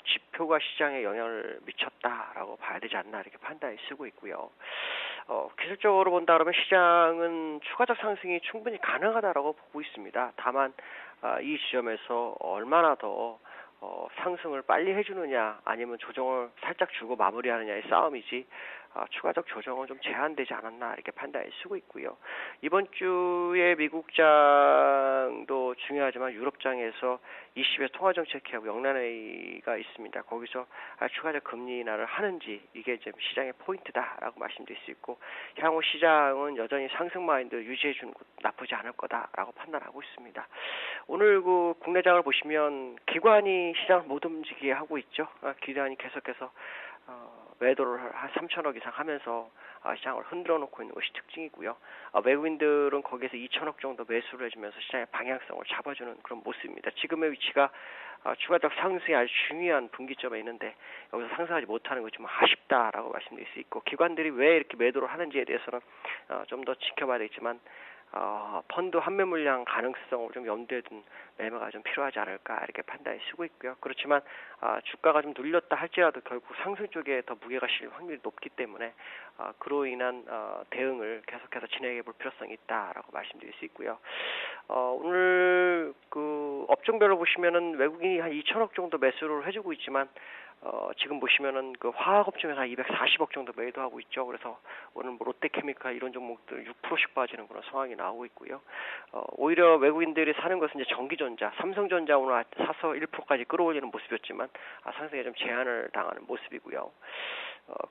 지표가 시장에 영향을 미쳤다라고 봐야 되지 않나 이렇게 판단이 쓰고 있고요. 기술적으로 본다 그러면 시장은 추가적 상승이 충분히 가능하다라고 보고 있습니다. 다만 이 지점에서 얼마나 더 상승을 빨리 해주느냐 아니면 조정을 살짝 주고 마무리하느냐의 싸움이지 추가적 조정은 좀 제한되지 않았나 이렇게 판단이 쓰고 있고요. 이번 주에 미국장도 중요하지만 유럽장에서 20회 통화정책회의하고 영란회의가 있습니다. 거기서 추가적 금리 인하를 하는지 이게 이제 시장의 포인트다라고 말씀드릴 수 있고 향후 시장은 여전히 상승 마인드 유지해 주는 것 나쁘지 않을 거다라고 판단하고 있습니다. 오늘 그 국내장을 보시면 기관이 시장을 못 움직이게 하고 있죠. 기관이 계속해서 매도를 한 3천억 이상 하면서 시장을 흔들어 놓고 있는 것이 특징이고요. 외국인들은 거기에서 2천억 정도 매수를 해주면서 시장의 방향성을 잡아주는 그런 모습입니다. 지금의 위치가 추가적 상승이 아주 중요한 분기점에 있는데 여기서 상승하지 못하는 것이 좀 아쉽다라고 말씀드릴 수 있고 기관들이 왜 이렇게 매도를 하는지에 대해서는 좀 더 지켜봐야 되겠지만 펀드 환매 물량 가능성을 좀 염두에 둔 매매가 좀 필요하지 않을까 이렇게 판단이 쓰고 있고요. 그렇지만 주가가 좀 눌렸다 할지라도 결국 상승 쪽에 더 무게가 실릴 확률이 높기 때문에 그로 인한 대응을 계속해서 진행해 볼 필요성이 있다라고 말씀드릴 수 있고요. 오늘 그 업종별로 보시면은 외국인이 한 2천억 정도 매수를 해주고 있지만 지금 보시면은 그 화학업종에서 한 240억 정도 매도하고 있죠. 그래서 오늘 뭐 롯데케미칼 이런 종목들 6%씩 빠지는 그런 상황이 나오고 있고요. 오히려 외국인들이 사는 것은 이제 전기전자, 삼성전자 오늘 사서 1%까지 끌어올리는 모습이었지만 상승에 좀 제한을 당하는 모습이고요.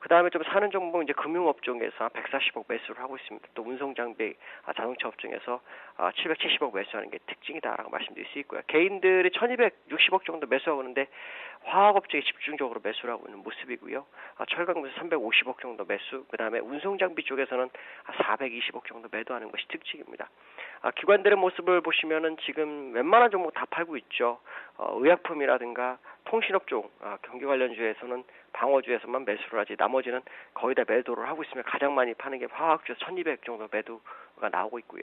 그다음에 좀 사는 종목은 이제 금융업종에서 140억 매수를 하고 있습니다. 또 운송장비, 자동차 업종에서 770억 매수하는 게 특징이다라고 말씀드릴 수 있고요. 개인들이 1260억 정도 매수하고 있는데 화학업종에 집중적으로 매수를 하고 있는 모습이고요. 철강물에서 350억 정도 매수, 그다음에 운송장비 쪽에서는 420억 정도 매도하는 것이 특징입니다. 기관들의 모습을 보시면은 지금 웬만한 종목 다 팔고 있죠. 의약품이라든가 통신업종, 경기 관련주에서는 방어주에서만 매수를 하지 나머지는 거의 다 매도를 하고 있으면 가장 많이 파는 게 화학주에서 1200 정도 매도가 나오고 있고요.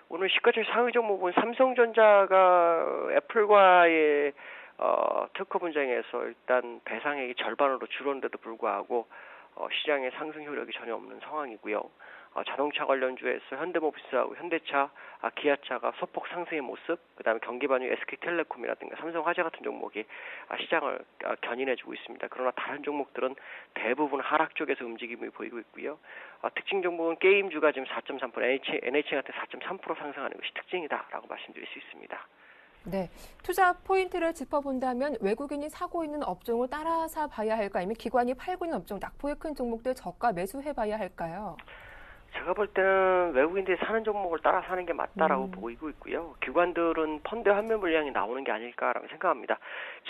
오늘 시가총액 상위 종목은 삼성전자가 애플과의 특허 분쟁에서 일단 배상액이 절반으로 줄었는데도 불구하고 시장의 상승 효력이 전혀 없는 상황이고요. 자동차 관련주에서 현대모비스하고 현대차, 기아차가 소폭 상승의 모습, 그다음에 경기반유 SK텔레콤이라든가 삼성화재 같은 종목이 시장을 견인해주고 있습니다. 그러나 다른 종목들은 대부분 하락 쪽에서 움직임이 보이고 있고요. 특징 종목은 게임주가 지금 4.3%, NH 같은 4.3% 상승하는 것이 특징이다라고 말씀드릴 수 있습니다. 네, 투자 포인트를 짚어본다면 외국인이 사고 있는 업종을 따라서 봐야 할까, 아니면 기관이 팔고 있는 업종, 낙폭이 큰 종목들 저가 매수해봐야 할까요? 제가 볼 때는 외국인들이 사는 종목을 따라 사는 게 맞다라고 보이고 있고요. 기관들은 펀드 환매 물량이 나오는 게 아닐까라고 생각합니다.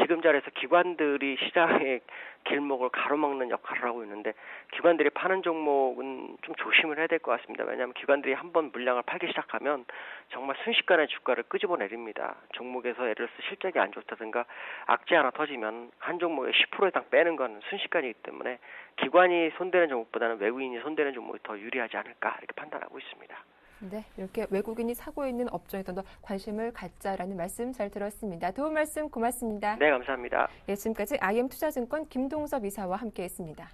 지금 자리에서 기관들이 시장의 길목을 가로막는 역할을 하고 있는데 기관들이 파는 종목은 좀 조심을 해야 될 것 같습니다. 왜냐하면 기관들이 한번 물량을 팔기 시작하면 정말 순식간에 주가를 끄집어내립니다. 종목에서 예를 들어서 실적이 안 좋다든가 악재 하나 터지면 한 종목에 10% 이상 빼는 건 순식간이기 때문에 기관이 손대는 종목보다는 외국인이 손대는 종목이 더 유리하지 않을까 이렇게 판단하고 있습니다. 네, 이렇게 외국인이 사고 있는 업종에 더 관심을 갖자라는 말씀 잘 들었습니다. 도움 말씀 고맙습니다. 네, 감사합니다. 예, 지금까지 IM투자증권 김동섭 이사와 함께했습니다.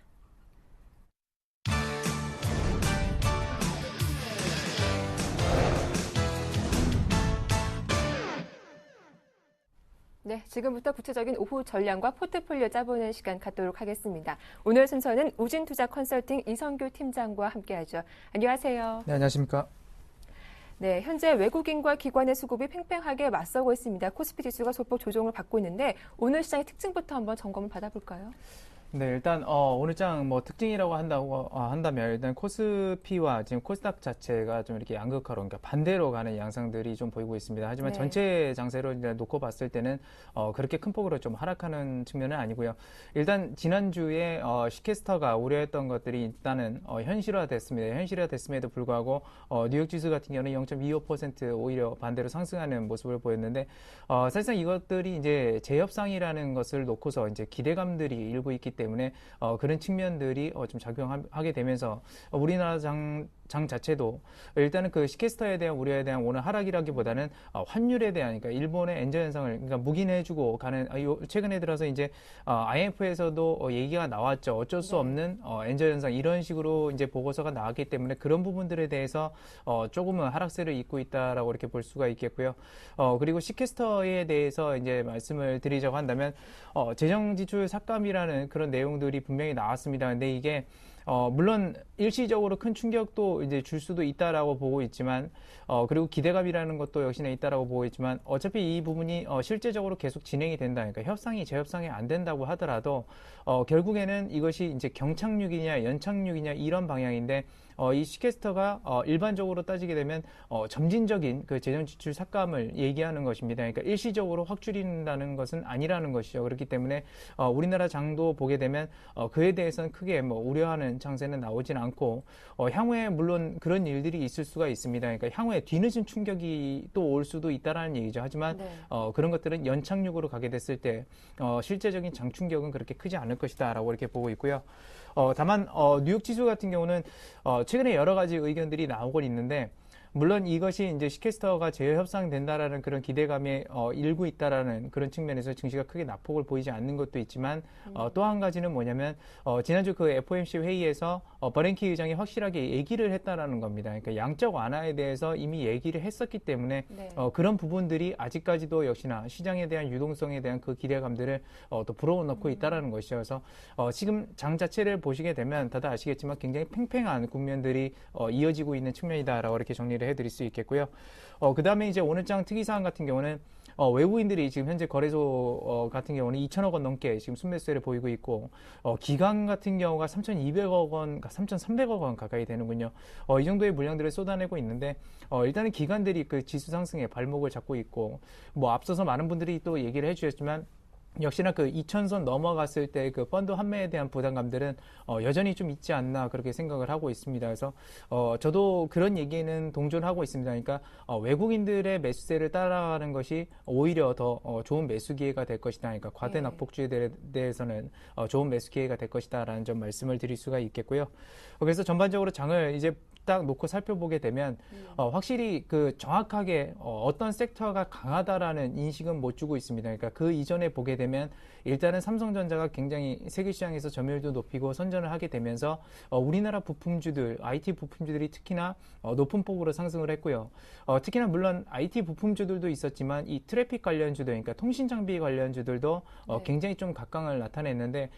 네, 지금부터 구체적인 오후 전략과 포트폴리오 짜보는 시간 갖도록 하겠습니다. 오늘 순서는 우진투자 컨설팅 이성규 팀장과 함께하죠. 안녕하세요. 네, 안녕하십니까. 네, 현재 외국인과 기관의 수급이 팽팽하게 맞서고 있습니다. 코스피 지수가 소폭 조정을 받고 있는데 오늘 시장의 특징부터 한번 점검을 받아볼까요? 네, 일단 오늘 장 뭐 특징이라고 한다면 일단 코스피와 지금 코스닥 자체가 좀 이렇게 양극화로, 그러니까 반대로 가는 양상들이 좀 보이고 있습니다. 하지만 네. 전체 장세로 이제 놓고 봤을 때는 그렇게 큰 폭으로 좀 하락하는 측면은 아니고요. 일단 지난주에 시캐스터가 우려했던 것들이 일단은 현실화됐습니다. 현실화됐음에도 불구하고 뉴욕 지수 같은 경우는 0.25% 오히려 반대로 상승하는 모습을 보였는데 사실상 이것들이 이제 재협상이라는 것을 놓고서 이제 기대감들이 일고 있기 때문에 그런 측면들이 좀 작용하게 되면서 우리나라 장 자체도 일단은 그 시캐스터에 대한 우려에 대한 오늘 하락이라기보다는 환율에 대한, 그러니까 일본의 엔저 현상을 그러니까 묵인해주고 가는 최근에 들어서 이제 IMF에서도 얘기가 나왔죠. 어쩔 수 없는 엔저 현상, 이런 식으로 이제 보고서가 나왔기 때문에 그런 부분들에 대해서 조금은 하락세를 잇고 있다라고 이렇게 볼 수가 있겠고요. 그리고 시캐스터에 대해서 이제 말씀을 드리자고 한다면 재정 지출 삭감이라는 그런 내용들이 분명히 나왔습니다. 근데 이게 물론 일시적으로 큰 충격도 이제 줄 수도 있다라고 보고 있지만, 그리고 기대감이라는 것도 역시나 있다라고 보고 있지만, 어차피 이 부분이 실제적으로 계속 진행이 된다. 그러니까 재협상이 안 된다고 하더라도, 결국에는 이것이 이제 경착륙이냐, 연착륙이냐, 이런 방향인데, 이 시캐스터가 일반적으로 따지게 되면 점진적인 그 재정 지출 삭감을 얘기하는 것입니다. 그러니까 일시적으로 확 줄인다는 것은 아니라는 것이죠. 그렇기 때문에 우리나라 장도 보게 되면 그에 대해서는 크게 뭐 우려하는 장세는 나오진 않고, 향후에 물론 그런 일들이 있을 수가 있습니다. 그러니까 향후에 뒤늦은 충격이 또 올 수도 있다라는 얘기죠. 하지만 네. 그런 것들은 연착륙으로 가게 됐을 때 실제적인 장충격은 그렇게 크지 않을 것이다라고 이렇게 보고 있고요. 다만 뉴욕 지수 같은 경우는 최근에 여러 가지 의견들이 나오고 있는데, 물론 이것이 이제 시캐스터가 재협상된다라는 그런 기대감에 일고 있다라는 그런 측면에서 증시가 크게 낙폭을 보이지 않는 것도 있지만, 또 한 가지는 뭐냐면 지난주 그 FOMC 회의에서 버냉키 의장이 확실하게 얘기를 했다라는 겁니다. 그러니까 양적 완화에 대해서 이미 얘기를 했었기 때문에 네. 그런 부분들이 아직까지도 역시나 시장에 대한 유동성에 대한 그 기대감들을 또 불어넣고 있다라는 것이죠. 그래서 지금 장 자체를 보시게 되면 다들 아시겠지만 굉장히 팽팽한 국면들이 이어지고 있는 측면이다라고 이렇게 정리를 해드릴 수 있겠고요. 그 다음에 이제 오늘 장 특이사항 같은 경우는 외국인들이 지금 현재 거래소 같은 경우는 2천억 원 넘게 지금 순매수세를 보이고 있고 기관 같은 경우가 3,200억 원, 3,300억 원 가까이 되는군요. 이 정도의 물량들을 쏟아내고 있는데 일단은 기관들이 그 지수 상승에 발목을 잡고 있고 뭐 앞서서 많은 분들이 또 얘기를 해주셨지만 역시나 그 2,000선 넘어갔을 때 그 펀드 환매에 대한 부담감들은 여전히 좀 있지 않나 그렇게 생각을 하고 있습니다. 그래서 저도 그런 얘기는 동존하고 있습니다. 그러니까 외국인들의 매수세를 따라가는 것이 오히려 더 좋은 매수 기회가 될 것이다. 그러니까 과대 낙폭주에 대해서는 좋은 매수 기회가 될 것이다라는 점 말씀을 드릴 수가 있겠고요. 그래서 전반적으로 장을 이제 딱 놓고 살펴보게 되면 확실히 그 정확하게 어떤 섹터가 강하다라는 인식은 못 주고 있습니다. 그러니까 그 이전에 보게 되면 일단은 삼성전자가 굉장히 세계 시장에서 점유율도 높이고 선전을 하게 되면서 우리나라 부품주들, IT 부품주들이 특히나 높은 폭으로 상승을 했고요. 특히나 물론 IT 부품주들도 있었지만 이 트래픽 관련주들, 그러니까 통신 장비 관련주들도 굉장히 좀 각광을 나타냈는데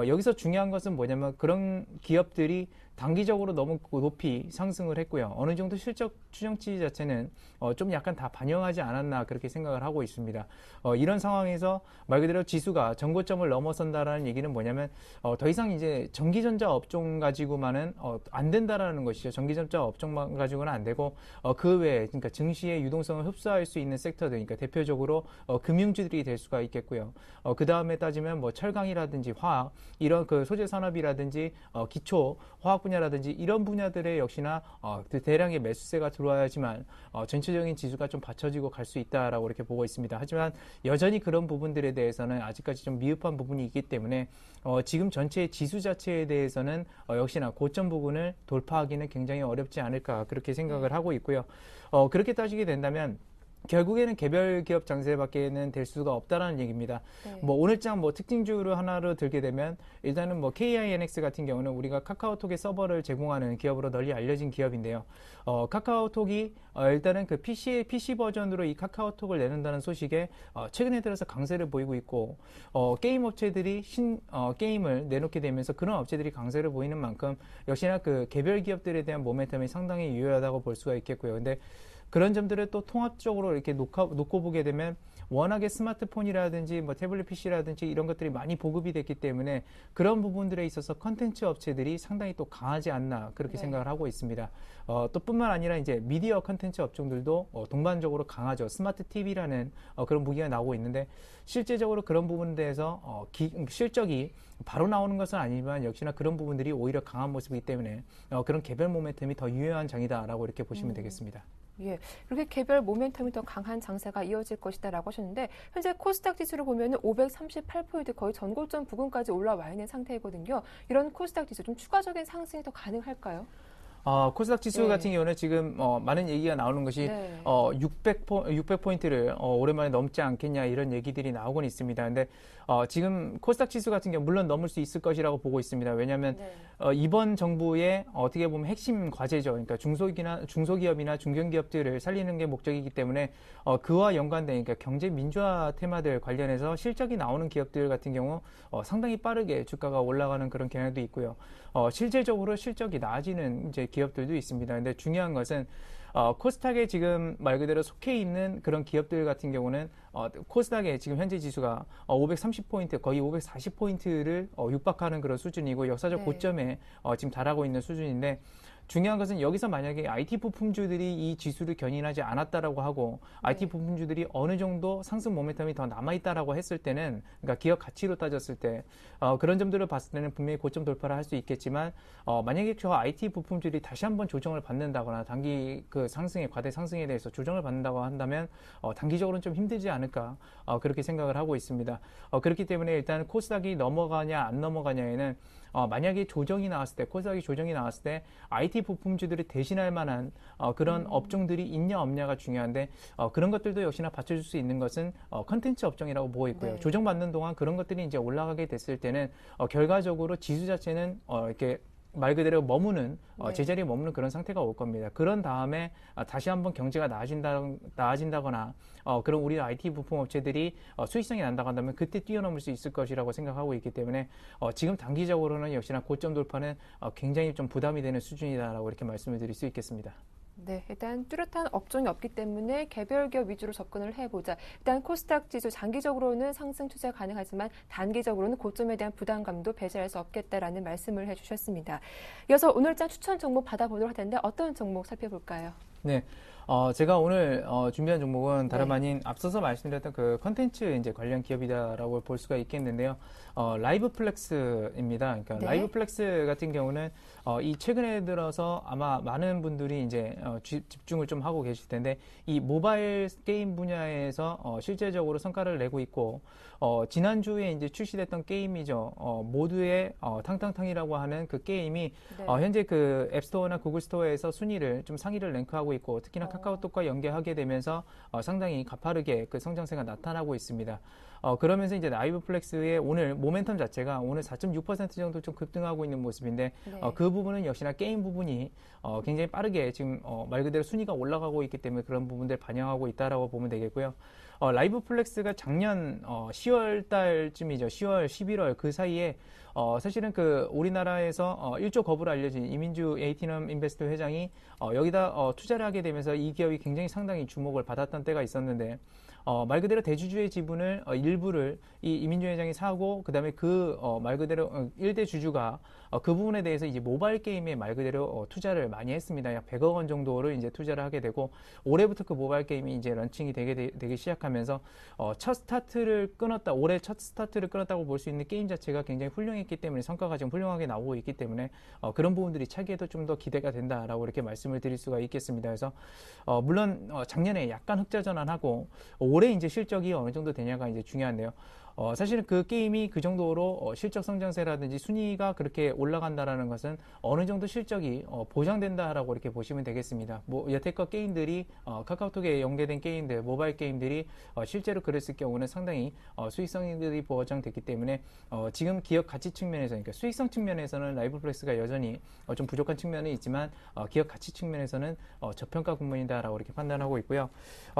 여기서 중요한 것은 뭐냐면 그런 기업들이 단기적으로 너무 높이 상승을 했고요. 어느 정도 실적 추정치 자체는 좀 약간 다 반영하지 않았나 그렇게 생각을 하고 있습니다. 이런 상황에서 말 그대로 지수가 전고점을 넘어선다라는 얘기는 뭐냐면 더 이상 이제 전기전자 업종 가지고만은 안 된다라는 것이죠. 전기전자 업종만 가지고는 안 되고 그 외에 그러니까 증시의 유동성을 흡수할 수 있는 섹터들, 그러니까 대표적으로 금융주들이 될 수가 있겠고요. 그 다음에 따지면 뭐 철강이라든지 화학 이런 그 소재 산업이라든지 기초 화학 분야라든지 이런 분야들에 역시나 대량의 매수세가 들어와야지만 전체적인 지수가 좀 받쳐지고 갈 수 있다라고 이렇게 보고 있습니다. 하지만 여전히 그런 부분들에 대해서는 아직까지 좀 미흡한 부분이 있기 때문에 지금 전체 지수 자체에 대해서는 역시나 고점 부분을 돌파하기는 굉장히 어렵지 않을까 그렇게 생각을 하고 있고요. 그렇게 따지게 된다면 결국에는 개별 기업 장세밖에는 될 수가 없다라는 얘기입니다. 뭐 오늘장 뭐 특징주로 하나로 들게 되면 일단은 뭐 KINX 같은 경우는 우리가 카카오톡의 서버를 제공하는 기업으로 널리 알려진 기업인데요. 카카오톡이 일단은 그 PC 버전으로 이 카카오톡을 내는다는 소식에 최근에 들어서 강세를 보이고 있고 게임 업체들이 게임을 내놓게 되면서 그런 업체들이 강세를 보이는 만큼 역시나 그 개별 기업들에 대한 모멘텀이 상당히 유효하다고 볼 수가 있겠고요. 근데 그런 점들을 또 통합적으로 이렇게 놓고 보게 되면 워낙에 스마트폰이라든지 뭐 태블릿 PC라든지 이런 것들이 많이 보급이 됐기 때문에 그런 부분들에 있어서 컨텐츠 업체들이 상당히 또 강하지 않나 그렇게 생각을 하고 있습니다. 또 뿐만 아니라 이제 미디어 컨텐츠 업종들도 동반적으로 강하죠. 스마트 TV라는 그런 무기가 나오고 있는데 실제적으로 그런 부분에 대해서 실적이 바로 나오는 것은 아니지만 역시나 그런 부분들이 오히려 강한 모습이기 때문에 그런 개별 모멘텀이 더 유효한 장이다라고 이렇게 보시면 되겠습니다. 예, 그렇게 개별 모멘텀이 더 강한 장세가 이어질 것이다라고 하셨는데 현재 코스닥 지수를 보면 538포인트 거의 전고점 부근까지 올라와 있는 상태이거든요. 이런 코스닥 지수 좀 추가적인 상승이 더 가능할까요? 코스닥 지수 같은 경우는 지금 많은 얘기가 나오는 것이 600포인트를 오랜만에 넘지 않겠냐 이런 얘기들이 나오곤 있습니다. 근데 지금 코스닥 지수 같은 경우 물론 넘을 수 있을 것이라고 보고 있습니다. 왜냐하면 이번 정부의 어떻게 보면 핵심 과제죠. 그러니까 중소기업이나 중견기업들을 살리는 게 목적이기 때문에 그와 연관된 그러니까 경제 민주화 테마들 관련해서 실적이 나오는 기업들 같은 경우 상당히 빠르게 주가가 올라가는 그런 경향도 있고요. 실질적으로 실적이 나아지는 이제 기업들도 있습니다. 근데 중요한 것은 코스닥에 지금 말 그대로 속해 있는 그런 기업들 같은 경우는 코스닥의 지금 현재 지수가 530포인트, 거의 540포인트를 육박하는 그런 수준이고 역사적 고점에 지금 달하고 있는 수준인데 중요한 것은 여기서 만약에 IT 부품주들이 이 지수를 견인하지 않았다라고 하고 IT 부품주들이 어느 정도 상승 모멘텀이 더 남아있다라고 했을 때는 그러니까 기업 가치로 따졌을 때 그런 점들을 봤을 때는 분명히 고점 돌파를 할 수 있겠지만 만약에 저 IT 부품주들이 다시 한번 조정을 받는다거나 단기 그 상승의 과대 상승에 대해서 조정을 받는다고 한다면 단기적으로는 좀 힘들지 않을까 그렇게 생각을 하고 있습니다. 그렇기 때문에 일단 코스닥이 넘어가냐 안 넘어가냐에는 만약에 조정이 나왔을 때, 코스닥이 조정이 나왔을 때 IT 부품주들이 대신할 만한 그런 업종들이 있냐 없냐가 중요한데 그런 것들도 역시나 받쳐줄 수 있는 것은 컨텐츠 업종이라고 보고 있고요. 조정받는 동안 그런 것들이 이제 올라가게 됐을 때는 결과적으로 지수 자체는 이렇게 말 그대로 머무는 제자리에 머무는 그런 상태가 올 겁니다. 그런 다음에 다시 한번 경제가 나아진다거나 그런 우리 IT 부품 업체들이 수익성이 난다고 한다면 그때 뛰어넘을 수 있을 것이라고 생각하고 있기 때문에 지금 단기적으로는 역시나 고점 돌파는 굉장히 좀 부담이 되는 수준이다라고 이렇게 말씀을 드릴 수 있겠습니다. 네, 일단 뚜렷한 업종이 없기 때문에 개별 기업 위주로 접근을 해보자. 일단 코스닥 지수 장기적으로는 상승 추세 가능하지만 단기적으로는 고점에 대한 부담감도 배제할 수 없겠다라는 말씀을 해주셨습니다. 이어서 오늘장 추천 종목 받아보도록 할 텐데 어떤 종목 살펴볼까요? 네. 제가 오늘 준비한 종목은 다름 네. 아닌 앞서서 말씀드렸던 그 컨텐츠 이제 관련 기업이다라고 볼 수가 있겠는데요. 라이브 플렉스입니다. 그러니까 네. 라이브 플렉스 같은 경우는 이 최근에 들어서 아마 많은 분들이 이제 집중을 좀 하고 계실 텐데 이 모바일 게임 분야에서 실제적으로 성과를 내고 있고 지난주에 이제 출시됐던 게임이죠. 모두의 탕탕탕이라고 하는 그 게임이 네. 현재 그 앱스토어나 구글 스토어에서 순위를 좀 상위를 랭크하고 있고 특히나 카카오톡과 연계하게 되면서 상당히 가파르게 그 성장세가 나타나고 있습니다. 그러면서 이제 라이브 플렉스의 오늘 모멘텀 자체가 오늘 4.6% 정도 좀 급등하고 있는 모습인데 네. 그 부분은 역시나 게임 부분이 굉장히 빠르게 지금 말 그대로 순위가 올라가고 있기 때문에 그런 부분들 반영하고 있다라고 보면 되겠고요. 라이브 플렉스가 작년 10월 달쯤이죠. 10월, 11월 그 사이에 사실은 그 우리나라에서 1조 거부로 알려진 이민주 에이티넘 인베스트 회장이 여기다 투자를 하게 되면서 이 기업이 굉장히 상당히 주목을 받았던 때가 있었는데 말 그대로 대주주의 지분을 일부를 이 이민주 회장이 사고 그다음에 그 말 그대로 1대 주주가 그 부분에 대해서 이제 모바일 게임에 말 그대로 투자를 많이 했습니다. 약 100억 원 정도를 이제 투자를 하게 되고 올해부터 그 모바일 게임이 이제 런칭이 되기 시작하면서 첫 스타트를 끊었다. 올해 첫 스타트를 끊었다고 볼 수 있는 게임 자체가 굉장히 훌륭했기 때문에 성과가 지금 훌륭하게 나오고 있기 때문에 그런 부분들이 차기에도 좀 더 기대가 된다라고 이렇게 말씀을 드릴 수가 있겠습니다. 그래서 물론 작년에 약간 흑자 전환하고 올해 이제 실적이 어느 정도 되냐가 이제 중요한데요. 사실은 그 게임이 그 정도로 실적 성장세라든지 순위가 그렇게 올라간다라는 것은 어느 정도 실적이 보장된다라고 이렇게 보시면 되겠습니다. 뭐 여태껏 게임들이 카카오톡에 연계된 게임들, 모바일 게임들이 실제로 그랬을 경우는 상당히 수익성들이 보장됐기 때문에 지금 기업 가치 측면에서, 그러니까 수익성 측면에서는 라이브 플렉스가 여전히 좀 부족한 측면은 있지만 기업 가치 측면에서는 저평가 국면이다라고 이렇게 판단하고 있고요.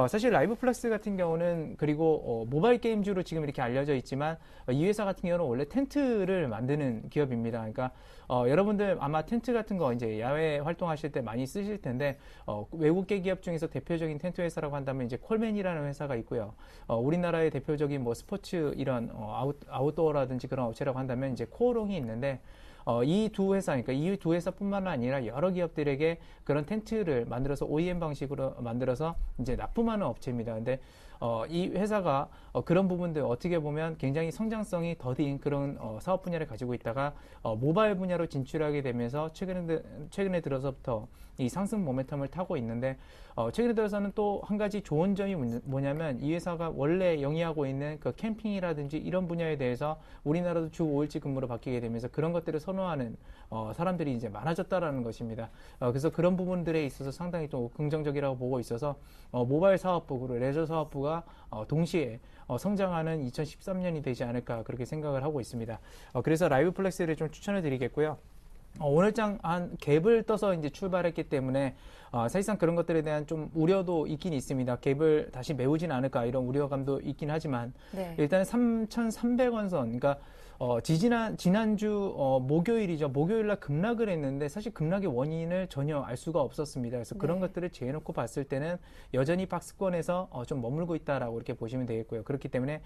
사실 라이브 플렉스 같은 경우는 그리고 모바일 게임주로 지금 이렇게 알려져 있지만 이 회사 같은 경우는 원래 텐트를 만드는 기업입니다. 그러니까 여러분들 아마 텐트 같은 거 이제 야외 활동하실 때 많이 쓰실 텐데 외국계 기업 중에서 대표적인 텐트 회사라고 한다면 이제 콜맨이라는 회사가 있고요. 우리나라의 대표적인 뭐 스포츠 이런 아웃도어라든지 그런 업체라고 한다면 이제 코오롱이 있는데 이 두 회사, 그러니까 이 두 회사뿐만 아니라 여러 기업들에게 그런 텐트를 만들어서 OEM 방식으로 만들어서 이제 납품하는 업체입니다. 근데 이 회사가 그런 부분들 어떻게 보면 굉장히 성장성이 더딘 그런 사업 분야를 가지고 있다가 모바일 분야로 진출하게 되면서 최근에 들어서부터 이 상승 모멘텀을 타고 있는데 최근에 들어서는 또 한 가지 좋은 점이 뭐냐면 이 회사가 원래 영위하고 있는 그 캠핑이라든지 이런 분야에 대해서 우리나라도 주 5일치 근무로 바뀌게 되면서 그런 것들을 선호하는 사람들이 이제 많아졌다라는 것입니다. 그래서 그런 부분들에 있어서 상당히 또 긍정적이라고 보고 있어서 모바일 사업부 그리고 레저 사업부가 동시에 성장하는 2013년이 되지 않을까 그렇게 생각을 하고 있습니다. 그래서 라이브 플렉스를 좀 추천을 드리겠고요. 오늘장 한 갭을 떠서 이제 출발했기 때문에 사실상 그런 것들에 대한 좀 우려도 있긴 있습니다. 갭을 다시 메우진 않을까 이런 우려감도 있긴 하지만 네. 일단은 3,300원 선, 그러니까 지난주 목요일이죠. 목요일날 급락을 했는데 사실 급락의 원인을 전혀 알 수가 없었습니다. 그래서 그런 네. 것들을 재해놓고 봤을 때는 여전히 박스권에서 좀 머물고 있다라고 이렇게 보시면 되겠고요. 그렇기 때문에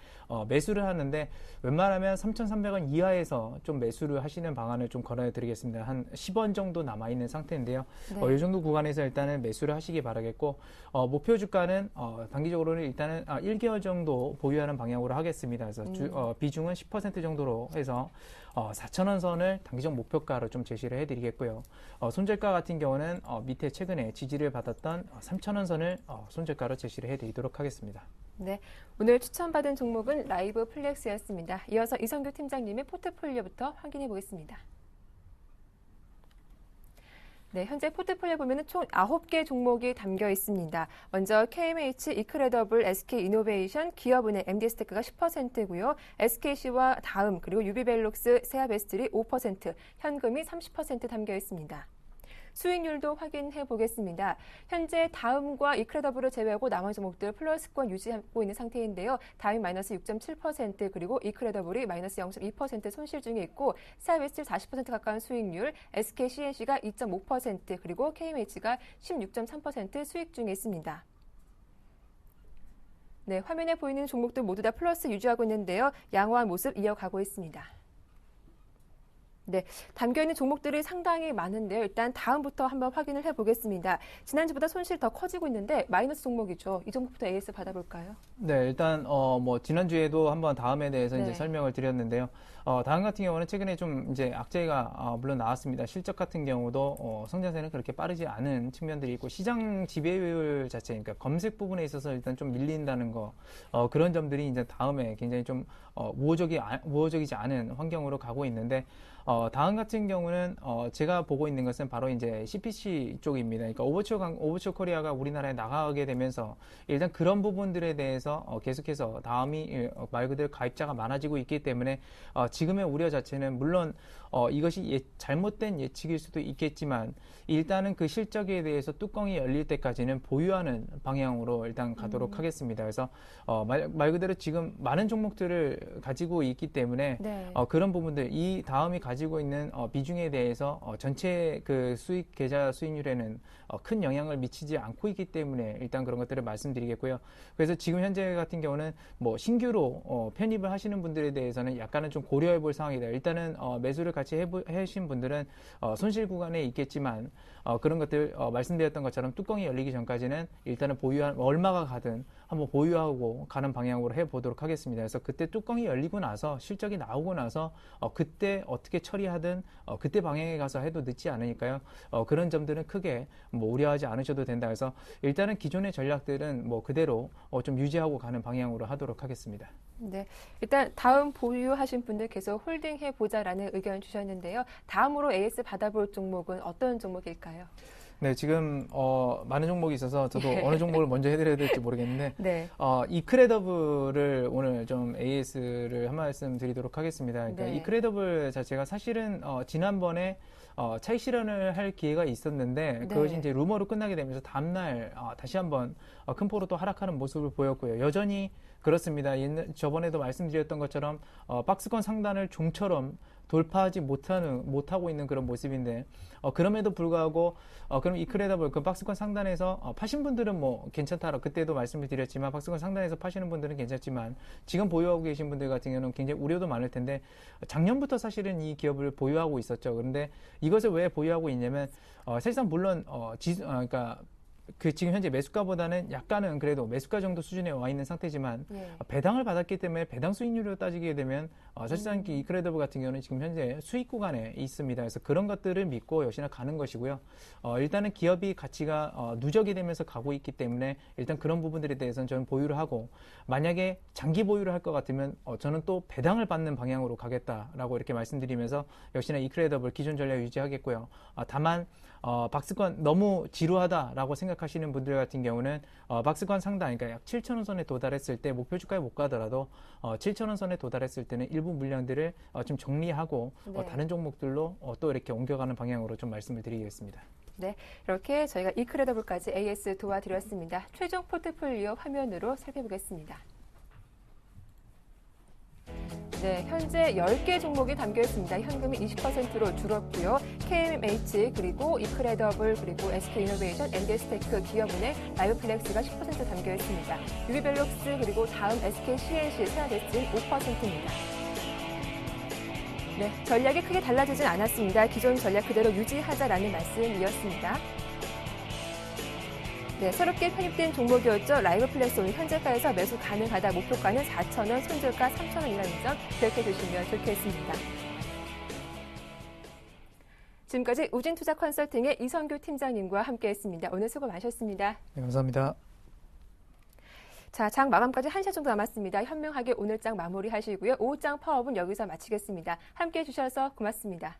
매수를 하는데 웬만하면 3,300원 이하에서 좀 매수를 하시는 방안을 좀 권해드리겠습니다. 한 10원 정도 남아있는 상태인데요. 네. 이 정도 구간에서 일단은 매수를 하시기 바라겠고 목표 주가는 단기적으로는 일단은 1개월 정도 보유하는 방향으로 하겠습니다. 그래서 비중은 10% 정도로 해서 4,000원 선을 단기적 목표가로 좀 제시를 해드리겠고요. 손절가 같은 경우는 밑에 최근에 지지를 받았던 3,000원 선을 손절가로 제시를 해드리도록 하겠습니다. 네, 오늘 추천받은 종목은 라이브 플렉스였습니다. 이어서 이성규 팀장님의 포트폴리오부터 확인해 보겠습니다. 네, 현재 포트폴리오 보면 총 9개 종목이 담겨 있습니다. 먼저 KMH, 이크레더블, SK이노베이션, 기업은행, MD스테크가 10%고요. SKC와 다음, 그리고 유비벨록스, 세아베스트리 5%, 현금이 30% 담겨 있습니다. 수익률도 확인해 보겠습니다. 현재 다음과 이크레더블을 제외하고 나머지 종목들 플러스권 유지하고 있는 상태인데요. 다음이 마이너스 6.7% 그리고 이크레더블이 마이너스 0.2% 손실 중에 있고 스타일베스트 40% 가까운 수익률, SK CNC가 2.5% 그리고 KMH가 16.3% 수익 중에 있습니다. 네, 화면에 보이는 종목들 모두 다 플러스 유지하고 있는데요. 양호한 모습 이어가고 있습니다. 네, 담겨있는 종목들이 상당히 많은데요. 일단 다음부터 한번 확인을 해보겠습니다. 지난주보다 손실이 더 커지고 있는데 마이너스 종목이죠. 이 종목부터 AS 받아볼까요? 네, 일단 지난주에도 한번 다음에 대해서 네. 이제 설명을 드렸는데요. 다음 같은 경우는 최근에 좀 이제 악재가 물론 나왔습니다. 실적 같은 경우도 성장세는 그렇게 빠르지 않은 측면들이 있고 시장 지배율 자체, 그러니까 검색 부분에 있어서 일단 좀 밀린다는 거 그런 점들이 이제 다음에 굉장히 좀 우호적이지 않은 환경으로 가고 있는데. 다음 같은 경우는 제가 보고 있는 것은 바로 이제 CPC 쪽입니다. 그러니까 오버추어 코리아가 우리나라에 나가게 되면서 일단 그런 부분들에 대해서 계속해서 다음이 말 그대로 가입자가 많아지고 있기 때문에 지금의 우려 자체는 물론 이것이 잘못된 예측일 수도 있겠지만 일단은 그 실적에 대해서 뚜껑이 열릴 때까지는 보유하는 방향으로 일단 가도록 하겠습니다. 그래서 말 그대로 지금 많은 종목들을 가지고 있기 때문에 네. 그런 부분들 이 다음이 가지고 있는 비중에 대해서 전체 그 수익 계좌 수익률에는 큰 영향을 미치지 않고 있기 때문에 일단 그런 것들을 말씀드리겠고요. 그래서 지금 현재 같은 경우는 뭐 신규로 편입을 하시는 분들에 대해서는 약간은 좀 고려해 볼 상황이다. 일단은 매수를 같이 해주신 분들은 손실 구간에 있겠지만 그런 것들 말씀드렸던 것처럼 뚜껑이 열리기 전까지는 일단은 얼마가 가든 한번 보유하고 가는 방향으로 해보도록 하겠습니다. 그래서 그때 뚜껑이 열리고 나서 실적이 나오고 나서 그때 어떻게 처리하든 그때 방향에 가서 해도 늦지 않으니까요. 그런 점들은 크게 뭐 우려하지 않으셔도 된다. 그래서 일단은 기존의 전략들은 뭐 그대로 좀 유지하고 가는 방향으로 하도록 하겠습니다. 네, 일단 다음 보유하신 분들 계속 홀딩해 보자라는 의견 주셨는데요. 다음으로 AS 받아볼 종목은 어떤 종목일까요? 네, 지금 많은 종목이 있어서 저도 어느 종목을 먼저 해드려야 될지 모르겠는데 네. 이크레더블을 오늘 좀 AS를 한 말씀 드리도록 하겠습니다. 그러니까 네. 이크레더블 자체가 사실은 지난번에 차익 실현을 할 기회가 있었는데 네. 그것이 이제 루머로 끝나게 되면서 다음날 다시 한번 큰 폭으로 또 하락하는 모습을 보였고요. 여전히 그렇습니다. 저번에도 말씀드렸던 것처럼 박스권 상단을 좀처럼 돌파하지 못하고 있는 그런 모습인데 그럼에도 불구하고 그럼 이크레더블 그 박스권 상단에서 파신 분들은 뭐 괜찮다라고 그때도 말씀을 드렸지만 박스권 상단에서 파시는 분들은 괜찮지만 지금 보유하고 계신 분들 같은 경우는 굉장히 우려도 많을 텐데 작년부터 사실은 이 기업을 보유하고 있었죠. 그런데 이것을 왜 보유하고 있냐면 사실상 물론 그러니까 그 지금 현재 매수가보다는 약간은 그래도 매수가 정도 수준에 와 있는 상태지만 예. 배당을 받았기 때문에 배당 수익률로 따지게 되면 사실상 이크레더블 같은 경우는 지금 현재 수익 구간에 있습니다. 그래서 그런 것들을 믿고 역시나 가는 것이고요. 일단은 기업이 가치가 누적이 되면서 가고 있기 때문에 일단 그런 부분들에 대해서는 저는 보유를 하고 만약에 장기 보유를 할 것 같으면 저는 또 배당을 받는 방향으로 가겠다라고 이렇게 말씀드리면서 역시나 이크레더블 기존 전략 유지하겠고요. 다만 박스권 너무 지루하다라고 생각하시는 분들 같은 경우는 박스권 상단, 그러니까 약 7,000원 선에 도달했을 때 목표 주가에 못 가더라도 7,000원 선에 도달했을 때는 일부 물량들을 좀 정리하고 네. 다른 종목들로 또 이렇게 옮겨가는 방향으로 좀 말씀을 드리겠습니다. 네, 이렇게 저희가 이크레더블까지 AS 도와드렸습니다. 최종 포트폴리오 화면으로 살펴보겠습니다. 네, 현재 10개 종목이 담겨 있습니다. 현금이 20%로 줄었고요. KMH 그리고 이크레더블 그리고 SK이노베이션, 엔겔스테크, 기업은행, 라이오플렉스가 10% 담겨 있습니다. 유비벨록스 그리고 다음 SKCNC, 세아데스는 5%입니다. 네, 전략이 크게 달라지진 않았습니다. 기존 전략 그대로 유지하자라는 말씀이었습니다. 네, 새롭게 편입된 종목이었죠. 라이브플렉스 오늘 현재가에서 매수 가능하다. 목표가는 4,000원, 손절가 3,000원이라는 점 기억해 주시면 좋겠습니다. 지금까지 우진투자 컨설팅의 이성규 팀장님과 함께했습니다. 오늘 수고 많으셨습니다. 네, 감사합니다. 자, 장 마감까지 1시간 정도 남았습니다. 현명하게 오늘 장 마무리하시고요. 오후 장 파업은 여기서 마치겠습니다. 함께해 주셔서 고맙습니다.